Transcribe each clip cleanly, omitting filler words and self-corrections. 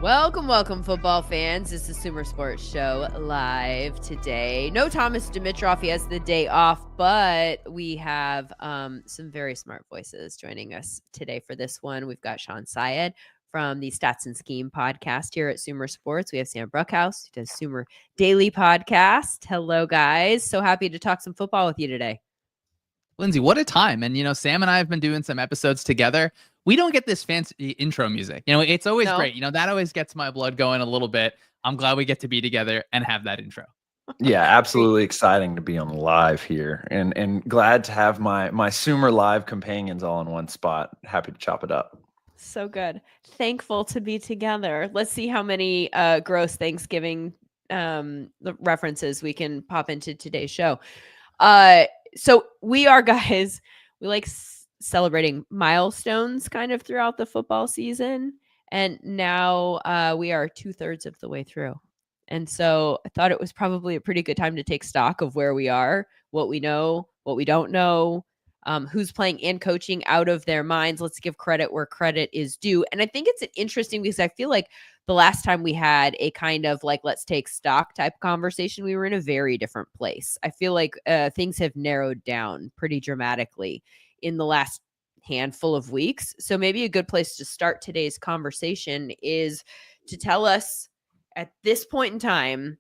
Welcome, football fans. It's the SumerSports show live today. No Thomas Dimitrov. He has the day off, but we have some very smart voices joining us today for this one. We've got Shawn Syed from the Stats and Scheme podcast here at SumerSports. We have Sam Bruchhaus, who does Sumer Daily podcast. Hello, guys. So happy to talk some football with you today. Lindsay, what a time. And, Sam and I have been doing some episodes together. We don't get this fancy intro music. It's always great. That always gets my blood going a little bit. I'm glad we get to be together and have that intro. Yeah, absolutely exciting to be on live here and glad to have my Sumer live companions all in one spot. Happy to chop it up. So good. Thankful to be together. Let's see how many gross Thanksgiving references we can pop into today's show. So we are guys, we like celebrating milestones kind of throughout the football season. And now we are 2/3 of the way through. And so I thought it was probably a pretty good time to take stock of where we are, what we know, what we don't know, who's playing and coaching out of their minds. Let's give credit where credit is due. And I think it's interesting because I feel like the last time we had a kind of like, let's take stock type conversation, we were in a very different place. I feel like things have narrowed down pretty dramatically in the last handful of weeks. So maybe a good place to start today's conversation is to tell us at this point in time,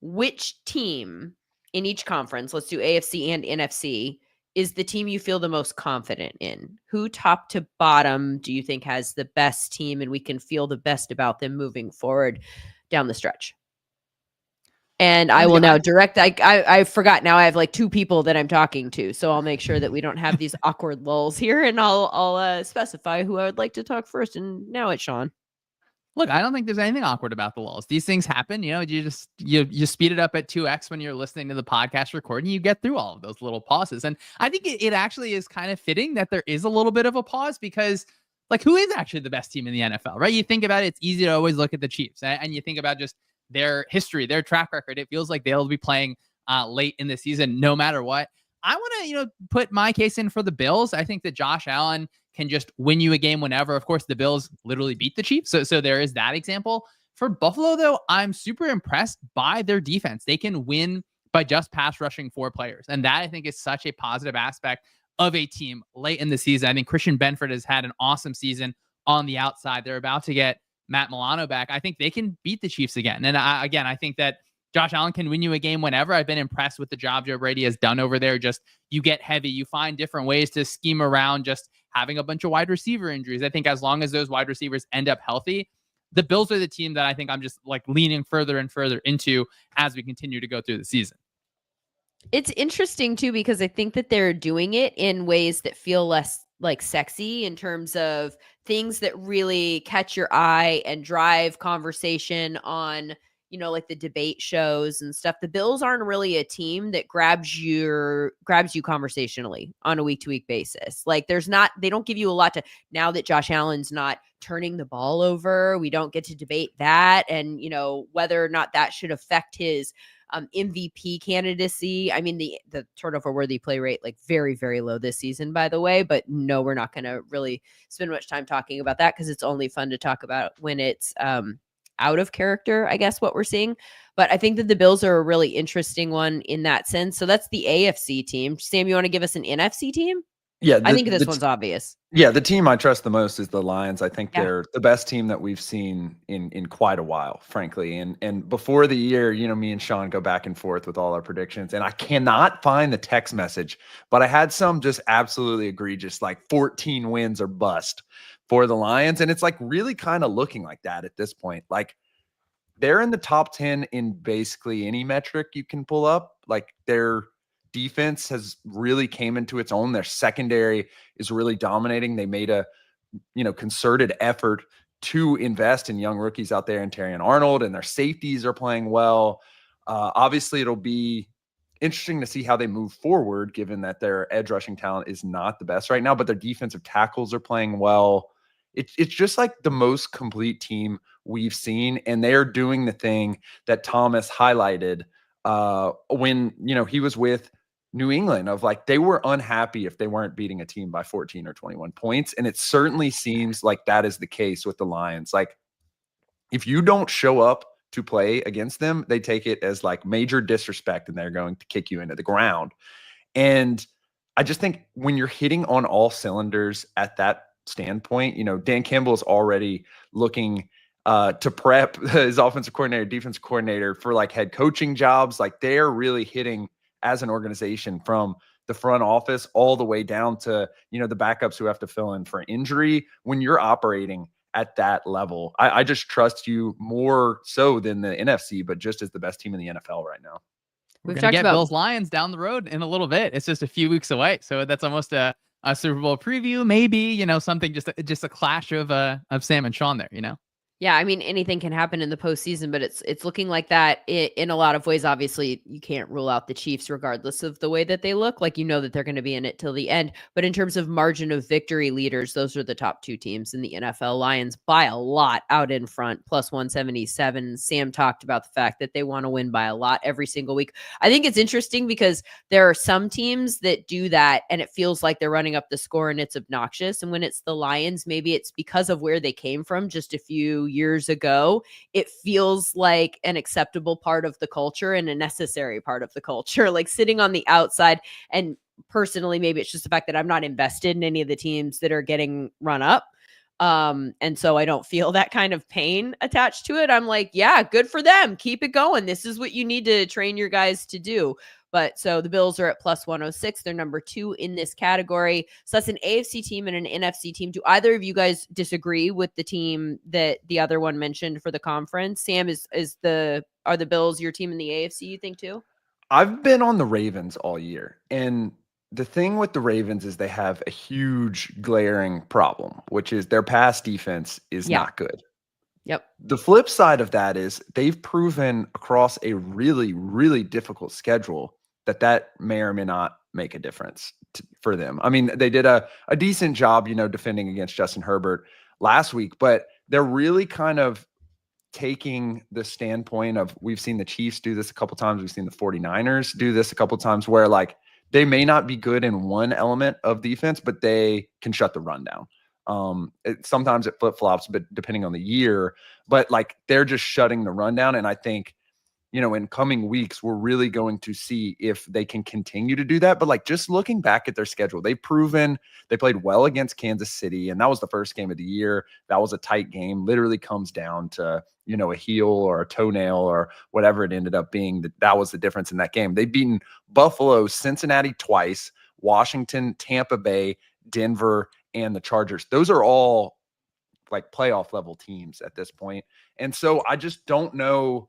which team in each conference, let's do AFC and NFC, is the team you feel the most confident in? Who top to bottom do you think has the best team and we can feel the best about them moving forward down the stretch? And I will now direct, I forgot now I have like two people that I'm talking to. So I'll make sure that we don't have these awkward lulls here, and I'll specify who I would like to talk first. And now it's Shawn. Look, I don't think there's anything awkward about the lulls. These things happen. You speed it up at 2x when you're listening to the podcast recording. You get through all of those little pauses. And I think it actually is kind of fitting that there is a little bit of a pause because, like, who is actually the best team in the NFL, right? You think about it, it's easy to always look at the Chiefs, and you think about just their history, their track record. It feels like they'll be playing late in the season no matter what. I want to, put my case in for the Bills. I think that Josh Allen can just win you a game whenever. Of course, the Bills literally beat the Chiefs. So there is that example. For Buffalo, though, I'm super impressed by their defense. They can win by just pass rushing 4 players. And that, I think, is such a positive aspect of a team late in the season. I think Christian Benford has had an awesome season on the outside. They're about to get Matt Milano back. I think they can beat the Chiefs again. And I think that Josh Allen can win you a game whenever. I've been impressed with the job Joe Brady has done over there. Just you get heavy. You find different ways to scheme around just having a bunch of wide receiver injuries. I think as long as those wide receivers end up healthy, the Bills are the team that I think I'm just like leaning further and further into as we continue to go through the season. It's interesting too, because I think that they're doing it in ways that feel less like sexy in terms of things that really catch your eye and drive conversation on, like the debate shows and stuff. The Bills aren't really a team that grabs you conversationally on a week-to-week basis. Like they don't give you a lot to, now that Josh Allen's not turning the ball over, we don't get to debate that and, whether or not that should affect his MVP candidacy. I mean, the turnover worthy play rate, like very, very low this season, by the way, but no, we're not going to really spend much time talking about that because it's only fun to talk about when it's, out of character, I guess, what we're seeing. But I think that the Bills are a really interesting one in that sense. So that's the AFC team. Sam, you want to give us an NFC team? Yeah, I think this one's obvious. Yeah, the team I trust the most is the Lions. I think they're the best team that we've seen in quite a while, frankly. And before the year, me and Shawn go back and forth with all our predictions, and I cannot find the text message, but I had some just absolutely egregious, like 14 wins or bust for the Lions. And it's like really kind of looking like that at this point. Like they're in the top 10 in basically any metric you can pull up. Like their defense has really came into its own. Their secondary is really dominating. They made a, concerted effort to invest in young rookies out there in Terry and Arnold, and their safeties are playing well. Obviously it'll be interesting to see how they move forward, given that their edge rushing talent is not the best right now, but their defensive tackles are playing well. It's just like the most complete team we've seen, and they're doing the thing that Thomas highlighted when, he was with New England, of like they were unhappy if they weren't beating a team by 14 or 21 points. And it certainly seems like that is the case with the Lions. Like if you don't show up to play against them, they take it as like major disrespect and they're going to kick you into the ground. And I just think when you're hitting on all cylinders at that standpoint, Dan Campbell is already looking to prep his offensive coordinator, defensive coordinator for like head coaching jobs. Like they're really hitting as an organization from the front office all the way down to, the backups who have to fill in for injury. When you're operating at that level, I just trust you more so than the NFC, but just as the best team in the NFL right now. We're going to get Bills Lions down the road in a little bit. It's just a few weeks away. So that's almost a Super Bowl preview, maybe, something, just a clash of Sam and Shawn there, Yeah, I mean, anything can happen in the postseason, but it's looking like that in a lot of ways. Obviously, you can't rule out the Chiefs regardless of the way that they look. Like, that they're going to be in it till the end. But in terms of margin of victory leaders, those are the top two teams in the NFL. Lions by a lot out in front, plus 177. Sam talked about the fact that they want to win by a lot every single week. I think it's interesting because there are some teams that do that and it feels like they're running up the score and it's obnoxious. And when it's the Lions, maybe it's because of where they came from just a few years ago. It feels like an acceptable part of the culture and a necessary part of the culture, like sitting on the outside. And personally, maybe it's just the fact that I'm not invested in any of the teams that are getting run up. And so I don't feel that kind of pain attached to it. I'm like, yeah, good for them. Keep it going. This is what you need to train your guys to do. But so the Bills are at plus 106. They're number 2 in this category. So that's an AFC team and an NFC team. Do either of you guys disagree with the team that the other one mentioned for the conference? Sam, are the Bills your team in the AFC, you think too? I've been on the Ravens all year. And the thing with the Ravens is they have a huge glaring problem, which is their pass defense is not good. Yep. The flip side of that is they've proven across a really, really difficult schedule that may or may not make a difference for them. I mean, they did a decent job, defending against Justin Herbert last week, but they're really kind of taking the standpoint of, we've seen the Chiefs do this a couple times. We've seen the 49ers do this a couple times where like they may not be good in one element of defense, but they can shut the run down. Sometimes it flip-flops, but depending on the year, but like they're just shutting the run down. And I think, in coming weeks, we're really going to see if they can continue to do that. But like just looking back at their schedule, they've proven they played well against Kansas City. And that was the first game of the year. That was a tight game, literally comes down to, a heel or a toenail or whatever it ended up being. That was the difference in that game. They've beaten Buffalo, Cincinnati twice, Washington, Tampa Bay, Denver, and the Chargers. Those are all like playoff level teams at this point. And so I just don't know,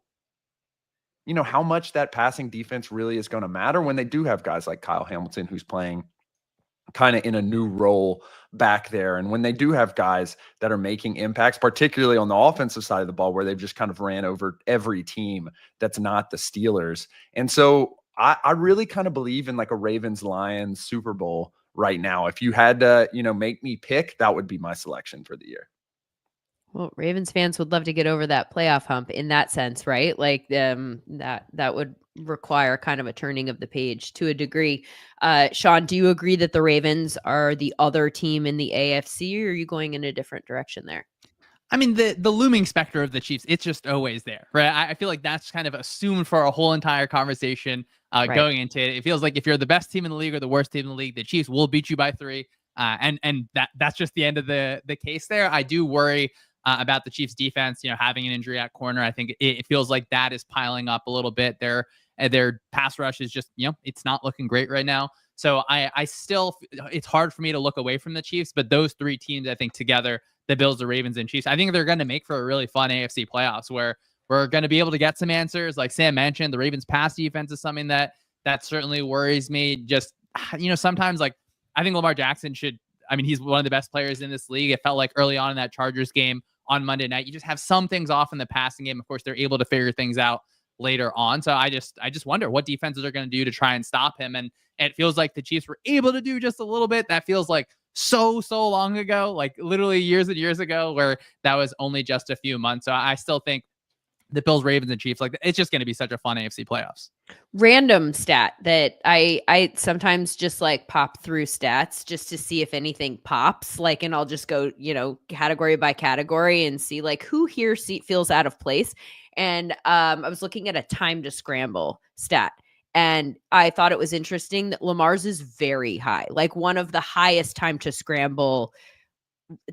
how much that passing defense really is going to matter when they do have guys like Kyle Hamilton, who's playing kind of in a new role back there. And when they do have guys that are making impacts, particularly on the offensive side of the ball, where they've just kind of ran over every team that's not the Steelers. And so I really kind of believe in like a Ravens-Lions Super Bowl right now. If you had to, make me pick, that would be my selection for the year. Well, Ravens fans would love to get over that playoff hump in that sense, right? Like that would require kind of a turning of the page to a degree. Shawn, do you agree that the Ravens are the other team in the AFC, or are you going in a different direction there? I mean, the looming specter of the Chiefs, it's just always there, right? I feel like that's kind of assumed for a whole entire conversation going into it. It feels like if you're the best team in the league or the worst team in the league, the Chiefs will beat you by 3. And that's just the end of the case there. I do worry about the Chiefs defense, having an injury at corner. I think it feels like that is piling up a little bit. Their pass rush is just, it's not looking great right now. So I still, it's hard for me to look away from the Chiefs, but those 3 teams, I think together, the Bills, the Ravens, and Chiefs, I think they're going to make for a really fun AFC playoffs where we're going to be able to get some answers. Like Sam mentioned, the Ravens pass defense is something that certainly worries me. Just, sometimes like I think Lamar Jackson he's one of the best players in this league. It felt like early on in that Chargers game on Monday night, you just have some things off in the passing game. Of course, they're able to figure things out later on. So I just wonder what defenses are going to do to try and stop him. And it feels like the Chiefs were able to do just a little bit. That feels like so long ago, like literally years and years ago, where that was only just a few months. So I still think the Bills, Ravens, and Chiefs. Like, it's just going to be such a fun AFC playoffs. Random stat that I sometimes just like pop through stats just to see if anything pops, like, and I'll just go, category by category and see like who here feels out of place. And I was looking at a time to scramble stat, and I thought it was interesting that Lamar's is very high, like one of the highest time to scramble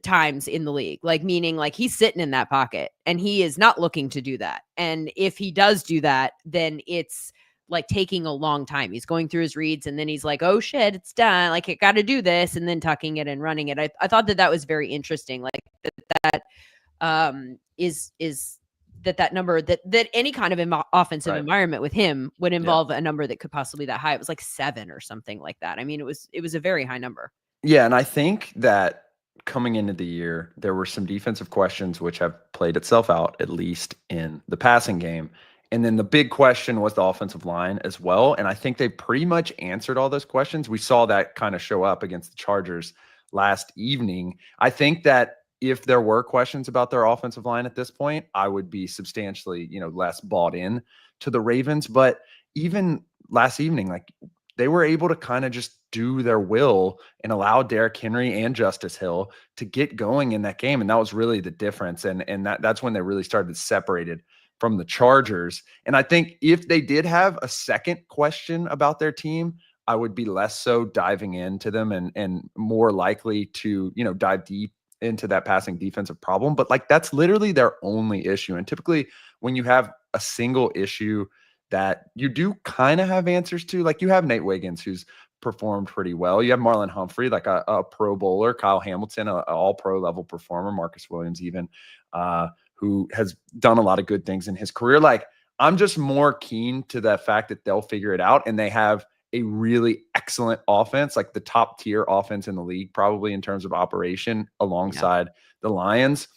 times in the league, like meaning like he's sitting in that pocket and he is not looking to do that. And if he does do that, then it's like taking a long time. He's going through his reads and then he's like, oh shit, it's done. Like, I got to do this, and then tucking it and running it. I thought that was very interesting. Like that is that number that any kind of offensive environment with him would involve a number that could possibly be that high. It was like 7 or something like that. I mean, it was a very high number. Yeah. And I think that coming into the year, there were some defensive questions which have played itself out, at least in the passing game. And then the big question was the offensive line as well. And I think they pretty much answered all those questions. We saw that kind of show up against the Chargers last evening. I think that if there were questions about their offensive line at this point, I would be substantially, less bought in to the Ravens. But even last evening, like, they were able to kind of just do their will and allow Derrick Henry and Justice Hill to get going in that game. And that was really the difference. And that's when they really started separated from the Chargers. And I think if they did have a second question about their team, I would be less so diving into them and more likely to, dive deep into that passing defensive problem. But like, that's literally their only issue. And typically when you have a single issue that you do kind of have answers to, like, you have Nate Wiggins, who's performed pretty well. You have Marlon Humphrey, like a Pro Bowler, Kyle Hamilton, a all-pro level performer, Marcus Williams even, who has done a lot of good things in his career. Like, I'm just more keen to the fact that they'll figure it out, and they have a really excellent offense, like the top tier offense in the league, probably in terms of operation, alongside the Lions.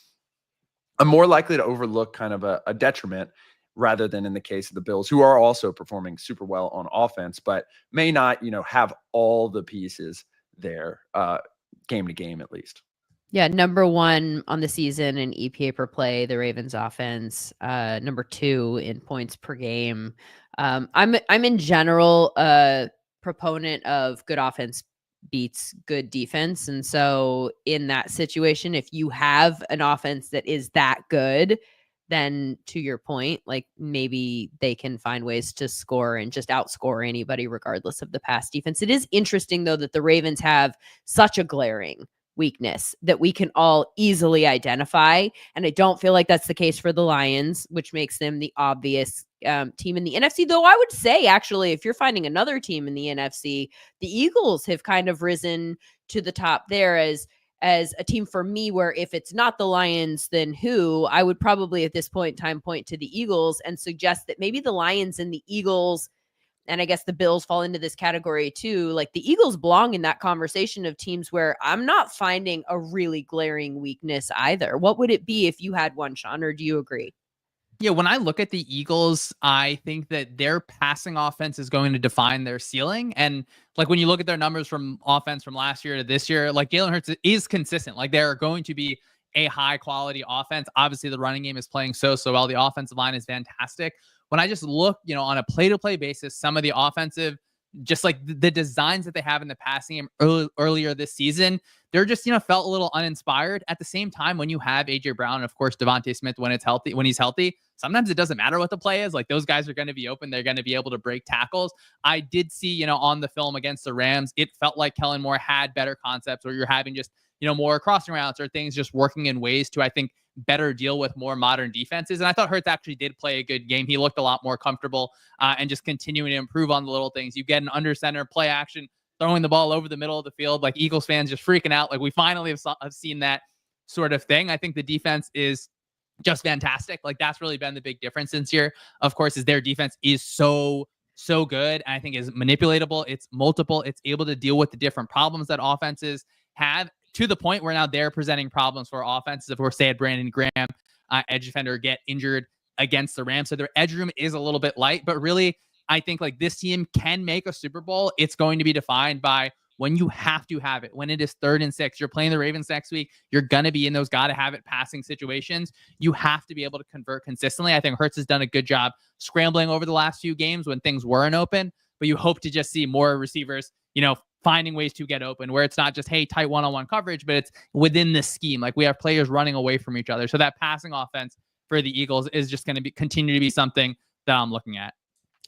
I'm more likely to overlook kind of a detriment rather than in the case of the Bills, who are also performing super well on offense, but may not, have all the pieces there, game to game, at least. Yeah. Number 1 on the season in EPA per play, the Ravens offense, number 2 in points per game. I'm in general a proponent of good offense beats good defense. And so in that situation, if you have an offense that is that good, then to your point, like, maybe they can find ways to score and just outscore anybody regardless of the pass defense. It is interesting, though, that the Ravens have such a glaring weakness that we can all easily identify. And I don't feel like that's the case for the Lions, which makes them the obvious team in the NFC. Though I would say, actually, if you're finding another team in the NFC, the Eagles have kind of risen to the top there as a team for me, where if it's not the Lions, then who? I would probably at this point in time point to the Eagles and suggest that maybe the Lions and the Eagles, and I guess the Bills fall into this category too. Like, the Eagles belong in that conversation of teams where I'm not finding a really glaring weakness either. What would it be if you had one, Shawn, or do you agree? Yeah, when I look at the Eagles, I think that their passing offense is going to define their ceiling. And like, when you look at their numbers from offense from last year to this year, like, Jalen Hurts is consistent. Like, they're going to be a high quality offense. Obviously, the running game is playing so well. The offensive line is fantastic. When I just look, on a play-to-play basis, some of the offensive, just like the designs that they have in the passing game earlier this season, they're just, felt a little uninspired. At the same time, when you have AJ Brown and of course Devontae Smith when he's healthy, sometimes it doesn't matter what the play is. Like, those guys are going to be open. They're going to be able to break tackles. I did see, on the film against the Rams, it felt like Kellen Moore had better concepts, or you're having just, more crossing routes or things just working in ways to, I think, better deal with more modern defenses. And I thought Hurts actually did play a good game. He looked a lot more comfortable and just continuing to improve on the little things. You get an under center play action, throwing the ball over the middle of the field, like Eagles fans just freaking out. Like, we finally have seen that sort of thing. I think the defense is just fantastic. Like, that's really been the big difference this year, of course, is their defense is so good. And I think is manipulatable. It's multiple. It's able to deal with the different problems that offenses have, to the point where now they're presenting problems for offenses. Of course, they had Brandon Graham, edge defender, get injured against the Rams. So their edge room is a little bit light, but really, I think like this team can make a Super Bowl. It's going to be defined by when you have to have it, when it is 3rd and 6, you're playing the Ravens next week, you're going to be in those gotta have it passing situations. You have to be able to convert consistently. I think Hurts has done a good job scrambling over the last few games when things weren't open, but you hope to just see more receivers, finding ways to get open, where it's not just, hey, tight one-on-one coverage, but it's within the scheme. Like, we have players running away from each other. So that passing offense for the Eagles is just going to continue to be something that I'm looking at.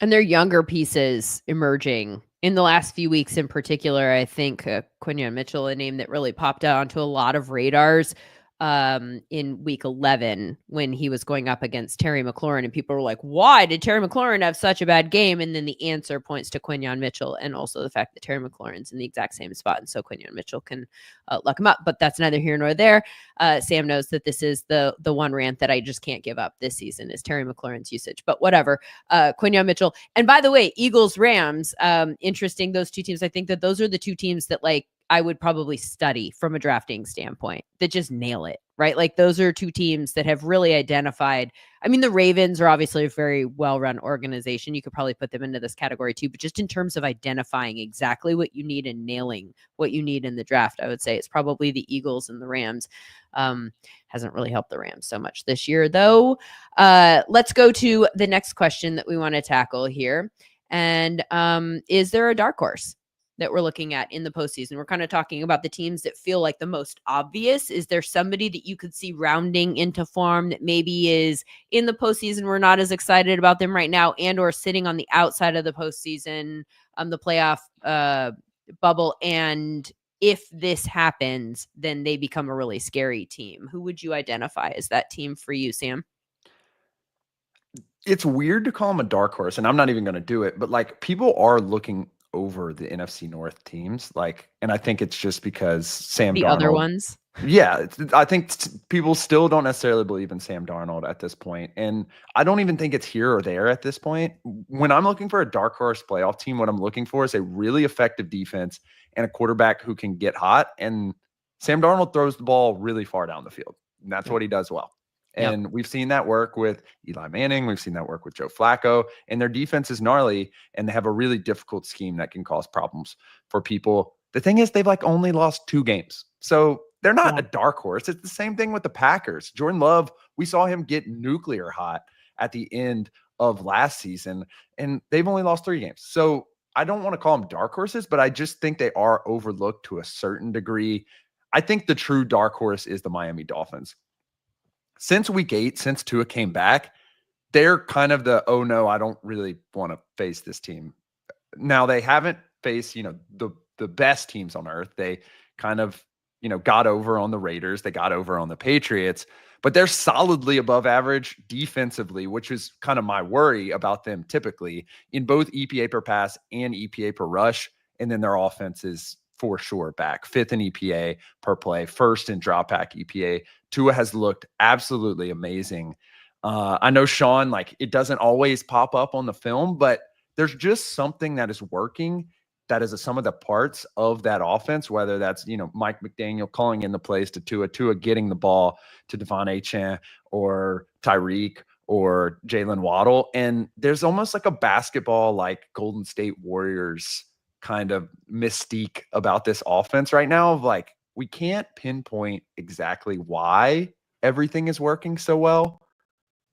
And their younger pieces emerging in the last few weeks in particular. I think Quinyon Mitchell, a name that really popped out onto a lot of radars in week 11 when he was going up against Terry McLaurin, and people were like, why did Terry McLaurin have such a bad game? And then the answer points to Quinyon Mitchell, and also the fact that Terry McLaurin's in the exact same spot, and so Quinyon Mitchell can luck him up. But that's neither here nor there. Sam knows that this is the one rant that I just can't give up this season is Terry McLaurin's usage, but whatever. Quinyon Mitchell. And by the way, Eagles, Rams, interesting, those two teams. I think that those are the two teams that I would probably study from a drafting standpoint that just nail it, right? Like, those are two teams that have really identified. I mean, the Ravens are obviously a very well-run organization. You could probably put them into this category too, but just in terms of identifying exactly what you need and nailing what you need in the draft, I would say it's probably the Eagles and the Rams. Hasn't really helped the Rams so much this year, though. Let's go to the next question that we want to tackle here. And is there a dark horse that we're looking at in the postseason? We're kind of talking about the teams that feel like the most obvious. Is there somebody that you could see rounding into form that maybe is in the postseason? We're not as excited about them right now, and or sitting on the outside of the postseason, the playoff bubble. And if this happens, then they become a really scary team. Who would you identify as that team for you, Sam? It's weird to call them a dark horse, and I'm not even going to do it, but people are looking over the NFC North teams, and I think it's just because Sam Darnold, other ones. Yeah, I think people still don't necessarily believe in Sam Darnold at this point, and I don't even think it's here or there at this point. When I'm looking for a dark horse playoff team, what I'm looking for is a really effective defense and a quarterback who can get hot. And Sam Darnold throws the ball really far down the field, and that's what he does well. And we've seen that work with Eli Manning. We've seen that work with Joe Flacco. And their defense is gnarly, and they have a really difficult scheme that can cause problems for people. The thing is, they've only lost 2 games. So they're not a dark horse. It's the same thing with the Packers. Jordan Love, we saw him get nuclear hot at the end of last season, and they've only lost 3 games. So I don't want to call them dark horses, but I just think they are overlooked to a certain degree. I think the true dark horse is the Miami Dolphins. Since week 8, since Tua came back, they're kind of the, oh no, I don't really want to face this team. Now, they haven't faced, the best teams on earth. They kind of, got over on the Raiders. They got over on the Patriots, but they're solidly above average defensively, which is kind of my worry about them typically in both EPA per pass and EPA per rush. And then their offense is for sure back 5th in EPA per play, 1st in drop back EPA. Tua has looked absolutely amazing. I know Shawn, it doesn't always pop up on the film, but there's just something that is working that is a sum of the parts of that offense, whether that's, Mike McDaniel calling in the plays to Tua getting the ball to Devon Achane or Tyreek or Jalen Waddle. And there's almost like a basketball, Golden State Warriors kind of mystique about this offense right now of we can't pinpoint exactly why everything is working so well,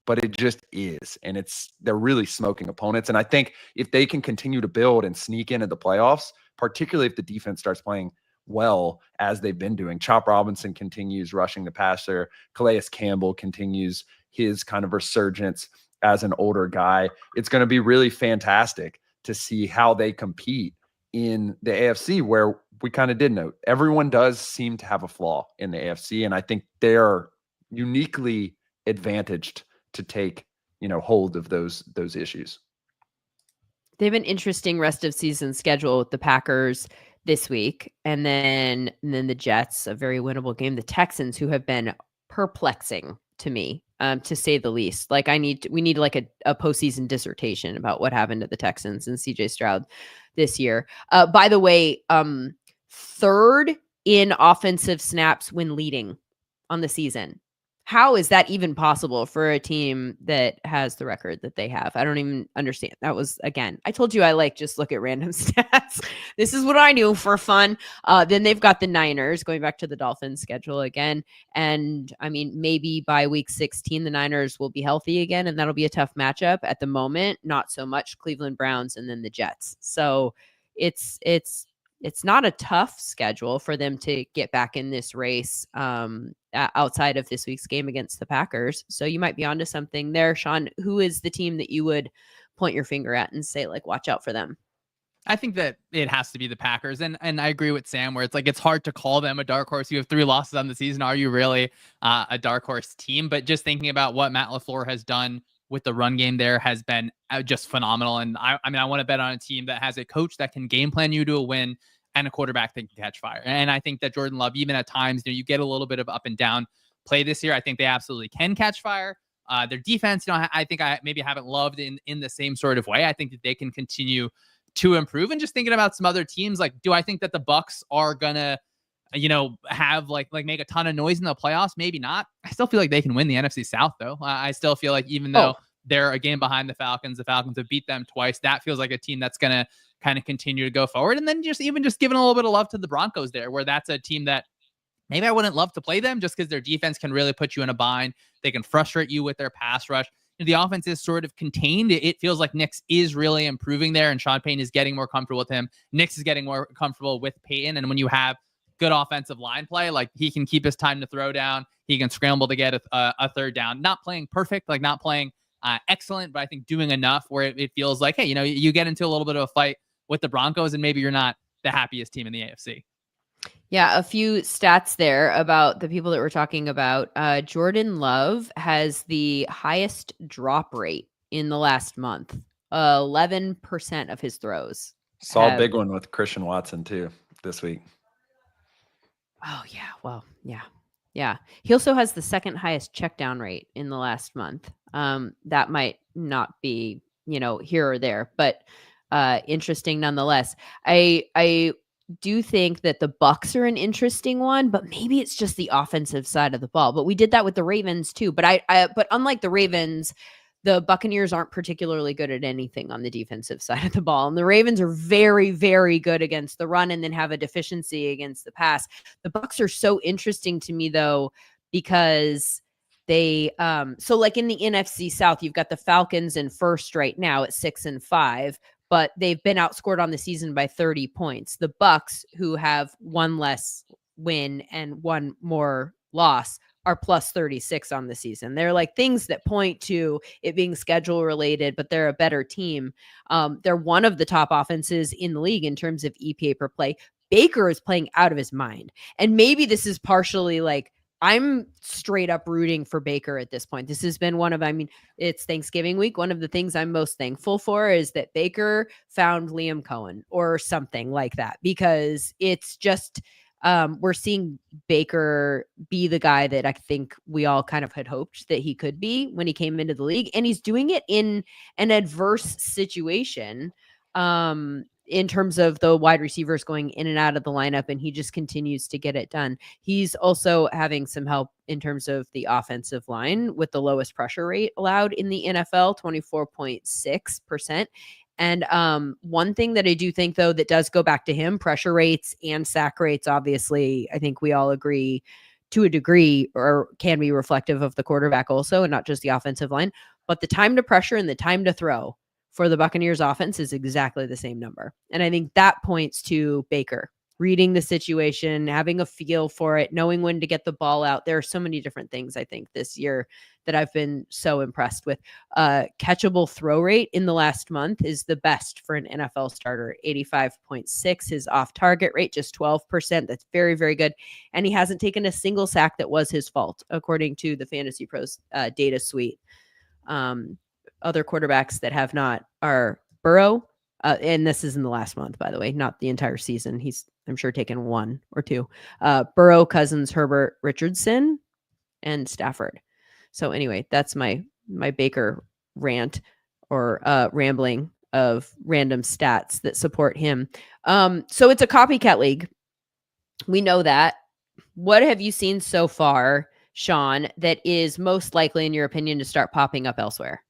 but it just is. And they're really smoking opponents. And I think if they can continue to build and sneak into the playoffs, particularly if the defense starts playing well as they've been doing, Chop Robinson continues rushing the passer, Calais Campbell continues his kind of resurgence as an older guy, it's going to be really fantastic to see how they compete in the AFC, where we kind of did note everyone does seem to have a flaw in the AFC. And I think they're uniquely advantaged to take, hold of those issues. They have an interesting rest of season schedule with the Packers this week. And then the Jets, a very winnable game. The Texans, who have been perplexing to me, to say the least. We need a postseason dissertation about what happened to the Texans and CJ Stroud this year. By the way, 3rd in offensive snaps when leading on the season. how is that even possible for a team that has the record that they have? I don't even understand. That was, again, I told you I like just look at random stats. This is what I do for fun. Then they've got the Niners, going back to the Dolphins schedule again. And I mean, maybe by week 16, the Niners will be healthy again, and that'll be a tough matchup. At the moment, not so much. Cleveland Browns and then the Jets. So it's not a tough schedule for them to get back in this race outside of this week's game against the Packers. So you might be onto something there. Shawn, who is the team that you would point your finger at and say, like, watch out for them? I think that it has to be the Packers. And I agree with Sam, where it's like, it's hard to call them a dark horse. You have 3 losses on the season. Are you really a dark horse team? But just thinking about what Matt LaFleur has done with the run game there has been just phenomenal. And I mean, I want to bet on a team that has a coach that can game plan you to a win and a quarterback that can catch fire. And I think that Jordan Love, even at times, you get a little bit of up and down play this year. I think they absolutely can catch fire. Their defense, I think I maybe haven't loved in the same sort of way. I think that they can continue to improve. And just thinking about some other teams, like, do I think that the Bucks are gonna, have like make a ton of noise in the playoffs? Maybe not. I still feel like they can win the NFC South, though. I still feel like even though they're a game behind the Falcons have beat them twice. That feels like a team that's gonna kind of continue to go forward. And then just giving a little bit of love to the Broncos there, where that's a team that maybe I wouldn't love to play them just because their defense can really put you in a bind. They can frustrate you with their pass rush. The offense is sort of contained. It feels like Nix is really improving there, and Sean Payton is getting more comfortable with him. Nix is getting more comfortable with Payton. And when you have good offensive line play, like, he can keep his time to throw down. He can scramble to get a third down. Not playing perfect, like not playing excellent, but I think doing enough where it feels like, hey, you get into a little bit of a fight with the Broncos and maybe you're not the happiest team in the AFC. Yeah, a few stats there about the people that we're talking about. Jordan Love has the highest drop rate in the last month. 11% of his throws. Saw a big one with Christian Watson too this week. Oh, yeah. Well, yeah. Yeah. He also has the second highest check down rate in the last month. That might not be, here or there, but interesting nonetheless. I do think that the Bucks are an interesting one, but maybe it's just the offensive side of the ball. But we did that with the Ravens too. But but unlike the Ravens, the Buccaneers aren't particularly good at anything on the defensive side of the ball. And the Ravens are very, very good against the run and then have a deficiency against the pass. The Bucks are so interesting to me though, because they so like in the NFC South, you've got the Falcons in first right now at 6-5. But they've been outscored on the season by 30 points. The Bucks, who have one less win and one more loss, are plus 36 on the season. They're like things that point to it being schedule related, but they're a better team. They're one of the top offenses in the league in terms of EPA per play. Baker is playing out of his mind. And maybe this is partially like, I'm straight up rooting for Baker at this point. This has been it's Thanksgiving week. One of the things I'm most thankful for is that Baker found Liam Cohen or something like that, because it's just, we're seeing Baker be the guy that I think we all kind of had hoped that he could be when he came into the league. And he's doing it in an adverse situation. In terms of the wide receivers going in and out of the lineup, and he just continues to get it done. He's also having some help in terms of the offensive line with the lowest pressure rate allowed in the NFL, 24.6%. And one thing that I do think, though, that does go back to him, pressure rates and sack rates, obviously, I think we all agree to a degree, or can be reflective of the quarterback also, and not just the offensive line. But the time to pressure and the time to throw for the Buccaneers offense is exactly the same number. And I think that points to Baker reading the situation, having a feel for it, knowing when to get the ball out. There are so many different things, I think, this year that I've been so impressed with. Catchable throw rate in the last month is the best for an NFL starter, 85.6. His off-target rate, just 12%. That's very, very good. And he hasn't taken a single sack that was his fault, according to the Fantasy Pros data suite. Other quarterbacks that have not are Burrow. And this is in the last month, by the way, not the entire season. He's, I'm sure, taken one or two. Burrow, Cousins, Herbert, Richardson, and Stafford. So anyway, that's my Baker rant or rambling of random stats that support him. So it's a copycat league. We know that. What have you seen so far Shawn, that is most likely, in your opinion, to start popping up elsewhere?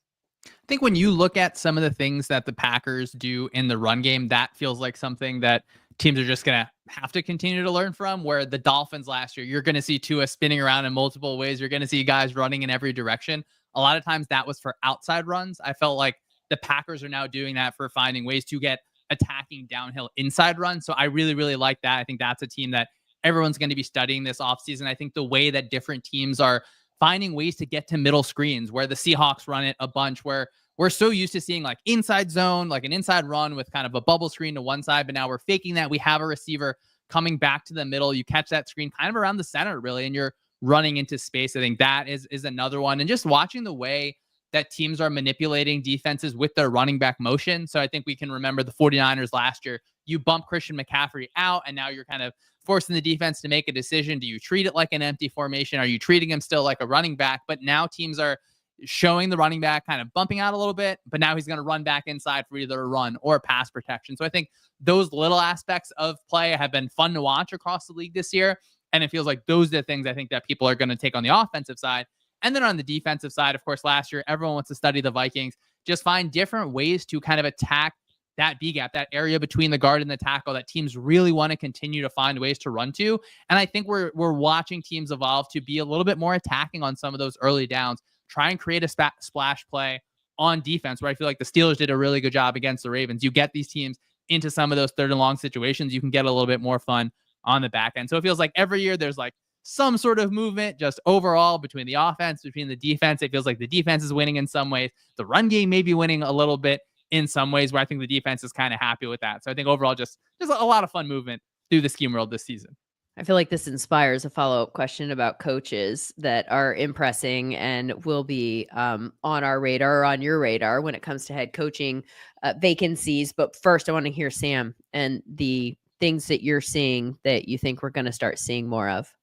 I think when you look at some of the things that the Packers do in the run game, that feels like something that teams are just going to have to continue to learn from. Where the Dolphins last year, you're going to see Tua spinning around in multiple ways. You're going to see guys running in every direction. A lot of times that was for outside runs. I felt like the Packers are now doing that for finding ways to get attacking downhill inside runs. So I really, really like that. I think that's a team that everyone's going to be studying this offseason. I think the way that different teams are finding ways to get to middle screens, where the Seahawks run it a bunch, where we're so used to seeing like inside zone, like an inside run with kind of a bubble screen to one side, but now we're faking that. We have a receiver coming back to the middle. You catch that screen kind of around the center, really, and you're running into space. I think that is another one. And just watching the way that teams are manipulating defenses with their running back motion. So I think we can remember the 49ers last year. You bump Christian McCaffrey out, and now you're kind of forcing the defense to make a decision. Do you treat it like an empty formation? Are you treating him still like a running back? But now teams are showing the running back kind of bumping out a little bit, but now he's going to run back inside for either a run or pass protection. So I think those little aspects of play have been fun to watch across the league this year. And it feels like those are the things I think that people are going to take on the offensive side. And then on the defensive side, of course, last year, everyone wants to study the Vikings, just find different ways to kind of attack that B gap, that area between the guard and the tackle that teams really want to continue to find ways to run to. And I think we're watching teams evolve to be a little bit more attacking on some of those early downs, try and create a splash play on defense, where I feel like the Steelers did a really good job against the Ravens. You get these teams into some of those third and long situations, you can get a little bit more fun on the back end. So it feels like every year there's like some sort of movement just overall between the offense, between the defense. It feels like the defense is winning in some ways. The run game may be winning a little bit in some ways, where I think the defense is kind of happy with that. So I think overall just a lot of fun movement through the scheme world this season. I feel like this inspires a follow-up question about coaches that are impressing and will be on our radar, or on your radar, when it comes to head coaching vacancies. But first, I want to hear Sam and the things that you're seeing that you think we're going to start seeing more of.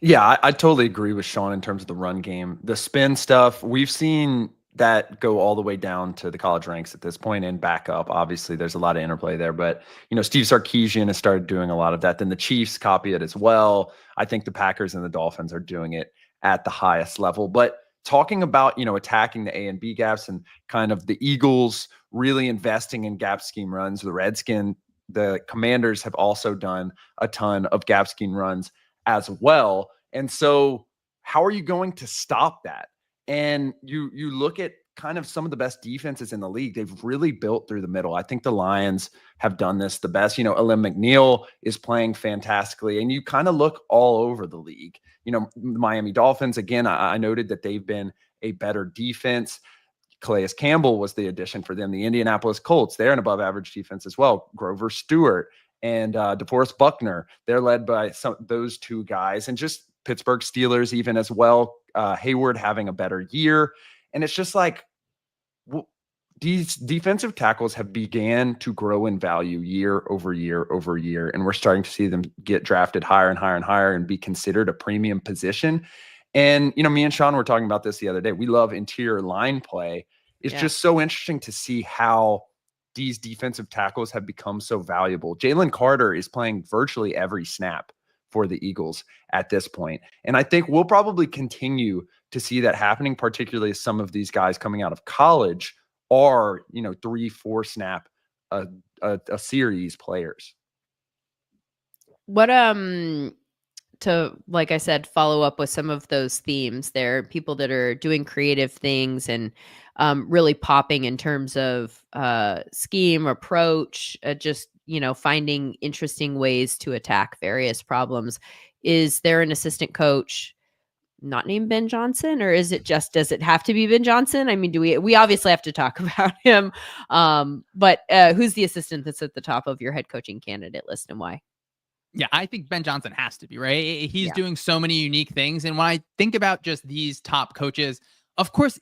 Yeah, I totally agree with Shawn in terms of the run game. The spin stuff, we've seen that go all the way down to the college ranks at this point and back up. Obviously, there's a lot of interplay there, but Steve Sarkisian has started doing a lot of that. Then the Chiefs copy it as well. I think the Packers and the Dolphins are doing it at the highest level. But talking about, attacking the A and B gaps, and kind of the Eagles really investing in gap scheme runs, the Commanders have also done a ton of gap scheme runs as well. And so how are you going to stop that? And you look at kind of some of the best defenses in the league. They've really built through the middle. I think the Lions have done this the best. Alim McNeil is playing fantastically, and you kind of look all over the league. Miami Dolphins, again, I noted that they've been a better defense. Calais Campbell was the addition for them. The Indianapolis Colts, they're an above average defense as well. Grover Stewart and DeForest Buckner, they're led by those two guys, and just Pittsburgh Steelers even as well. Hayward having a better year. And it's just like, these defensive tackles have began to grow in value year over year over year. And we're starting to see them get drafted higher and higher and higher and be considered a premium position. And, me and Shawn were talking about this the other day. We love interior line play. It's just so interesting to see how these defensive tackles have become so valuable. Jalen Carter is playing virtually every snap for the Eagles at this point. And I think we'll probably continue to see that happening, particularly as some of these guys coming out of college are, 3-4 snap a series players. What, to, like I said, follow up with some of those themes, there are people that are doing creative things and really popping in terms of scheme, approach, just, finding interesting ways to attack various problems. Is there an assistant coach not named Ben Johnson, or is it just, does it have to be Ben Johnson? I mean, we obviously have to talk about him. But who's the assistant that's at the top of your head coaching candidate list, and why? Yeah, I think Ben Johnson has to be, right? He's doing so many unique things. And when I think about just these top coaches, of course,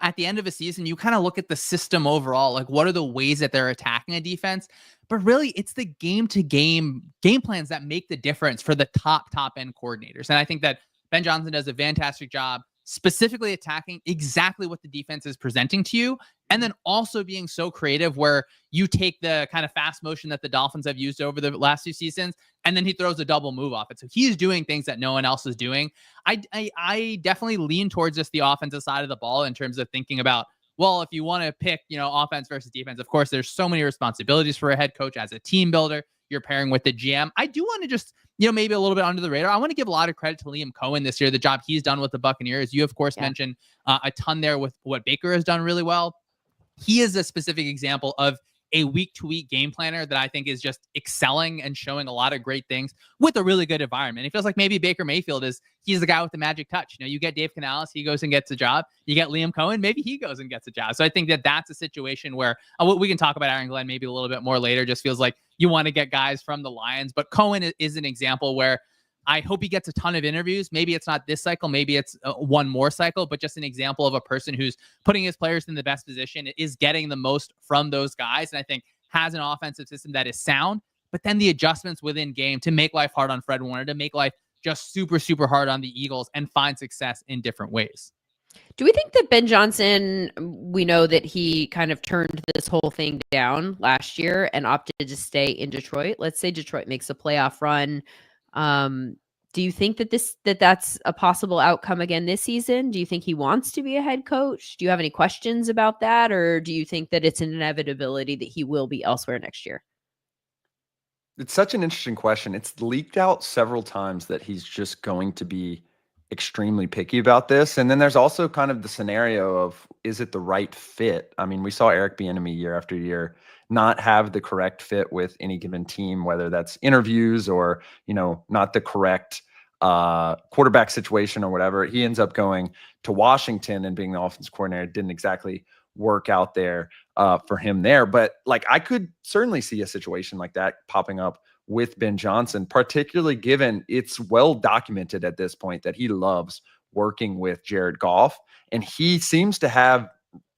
at the end of a season, you kind of look at the system overall, like what are the ways that they're attacking a defense? But really, it's the game plans that make the difference for the top end coordinators. And I think that Ben Johnson does a fantastic job specifically attacking exactly what the defense is presenting to you. And then also being so creative where you take the kind of fast motion that the Dolphins have used over the last 2 seasons, and then he throws a double move off it. So he's doing things that no one else is doing. I definitely lean towards just the offensive side of the ball in terms of thinking about, well, if you want to pick, offense versus defense, of course, there's so many responsibilities for a head coach as a team builder. You're pairing with the GM. I do want to just, maybe a little bit under the radar. I want to give a lot of credit to Liam Cohen this year, the job he's done with the Buccaneers. You, of course, mentioned a ton there with what Baker has done really well. He is a specific example of a week-to-week game planner that I think is just excelling and showing a lot of great things with a really good environment. It feels like maybe Baker Mayfield he's the guy with the magic touch. You get Dave Canales, he goes and gets a job. You get Liam Cohen, maybe he goes and gets a job. So I think that's a situation where we can talk about Aaron Glenn maybe a little bit more later. Just feels like you want to get guys from the Lions, but Cohen is an example where I hope he gets a ton of interviews. Maybe it's not this cycle. Maybe it's one more cycle, but just an example of a person who's putting his players in the best position, is getting the most from those guys. And I think has an offensive system that is sound, but then the adjustments within game to make life hard on Fred Warner, to make life just super, super hard on the Eagles and find success in different ways. Do we think that Ben Johnson, we know that he kind of turned this whole thing down last year and opted to stay in Detroit? Let's say Detroit makes a playoff run. Do you think that that's a possible outcome again this season? Do you think he wants to be a head coach? Do you have any questions about that? Or do you think that it's an inevitability that he will be elsewhere next year? It's such an interesting question. It's leaked out several times that he's just going to be extremely picky about this. And then there's also kind of the scenario of, is it the right fit? I mean, we saw Eric Bieniemy year after year not have the correct fit with any given team, whether that's interviews or, not the correct quarterback situation or whatever. He ends up going to Washington and being the offense coordinator. It didn't exactly work out there for him there. But I could certainly see a situation like that popping up with Ben Johnson, particularly given it's well documented at this point that he loves working with Jared Goff, and he seems to have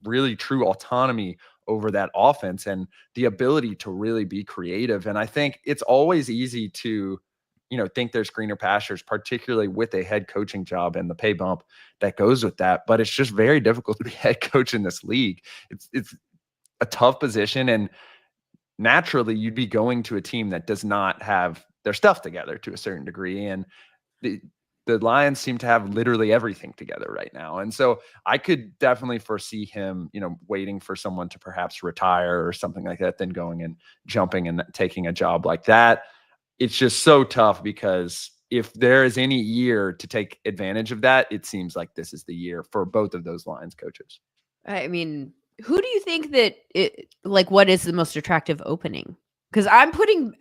really true autonomy over that offense and the ability to really be creative. And I think it's always easy to, think there's greener pastures, particularly with a head coaching job and the pay bump that goes with that. But it's just very difficult to be head coach in this league. It's a tough position, and naturally you'd be going to a team that does not have their stuff together to a certain degree. And the Lions seem to have literally everything together right now. And so I could definitely foresee him, waiting for someone to perhaps retire or something like that, then going and jumping and taking a job like that. It's just so tough because if there is any year to take advantage of that, it seems like this is the year for both of those Lions coaches. I mean, who do you think that what is the most attractive opening? Because I'm putting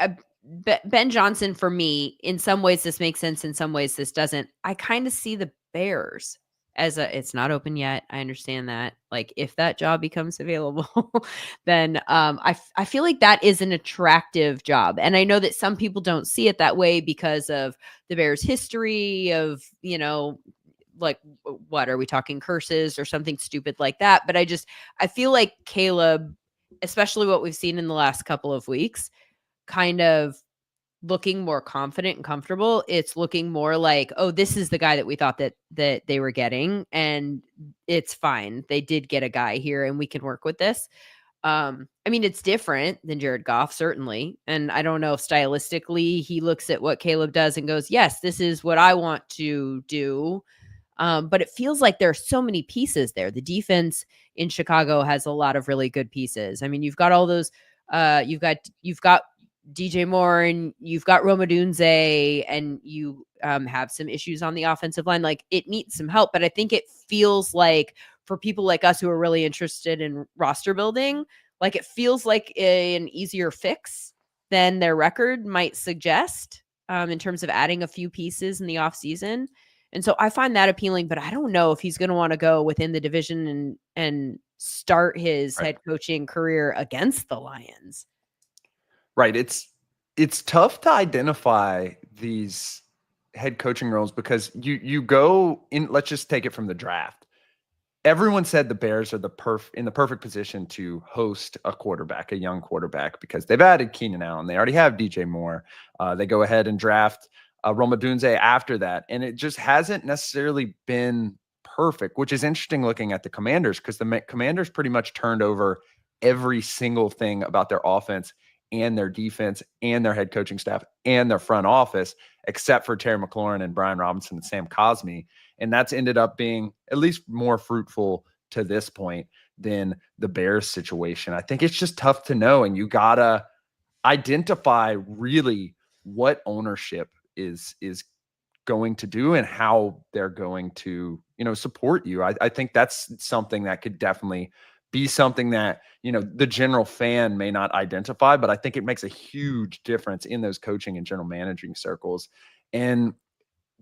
Ben Johnson, for me, in some ways this makes sense, in some ways this doesn't. I kind of see the Bears as it's not open yet. I understand that. If that job becomes available, then I feel like that is an attractive job. And I know that some people don't see it that way because of the Bears' history of, what are we talking, curses or something stupid like that. But I feel like Caleb, especially what we've seen in the last couple of weeks, kind of looking more confident and comfortable. It's looking more like, oh, this is the guy that we thought that they were getting, and it's fine. They did get a guy here and we can work with this. I mean, it's different than Jared Goff, certainly. And I don't know if stylistically he looks at what Caleb does and goes, yes, this is what I want to do. But it feels like there are so many pieces there. The defense in Chicago has a lot of really good pieces. I mean, you've got all those, you've got DJ Moore and you've got Rome Odunze, and you have some issues on the offensive line. It needs some help, but I think it feels like for people like us who are really interested in roster building, it feels like an easier fix than their record might suggest in terms of adding a few pieces in the offseason. And so I find that appealing, but I don't know if he's going to want to go within the division and start his head coaching career against the Lions. Right. It's tough to identify these head coaching roles because you go in, let's just take it from the draft. Everyone said the Bears are in the perfect position to host a young quarterback, because they've added Keenan Allen. They already have DJ Moore. They go ahead and draft Rome Odunze after that. And it just hasn't necessarily been perfect, which is interesting looking at the Commanders, because the Commanders pretty much turned over every single thing about their offense and their defense and their head coaching staff and their front office, except for Terry McLaurin and Brian Robinson and Sam Cosmi. And that's ended up being at least more fruitful to this point than the Bears situation. I think it's just tough to know, and you gotta identify really what ownership is going to do and how they're going to, support you. I think that's something that could definitely be something that, the general fan may not identify, but I think it makes a huge difference in those coaching and general managing circles. And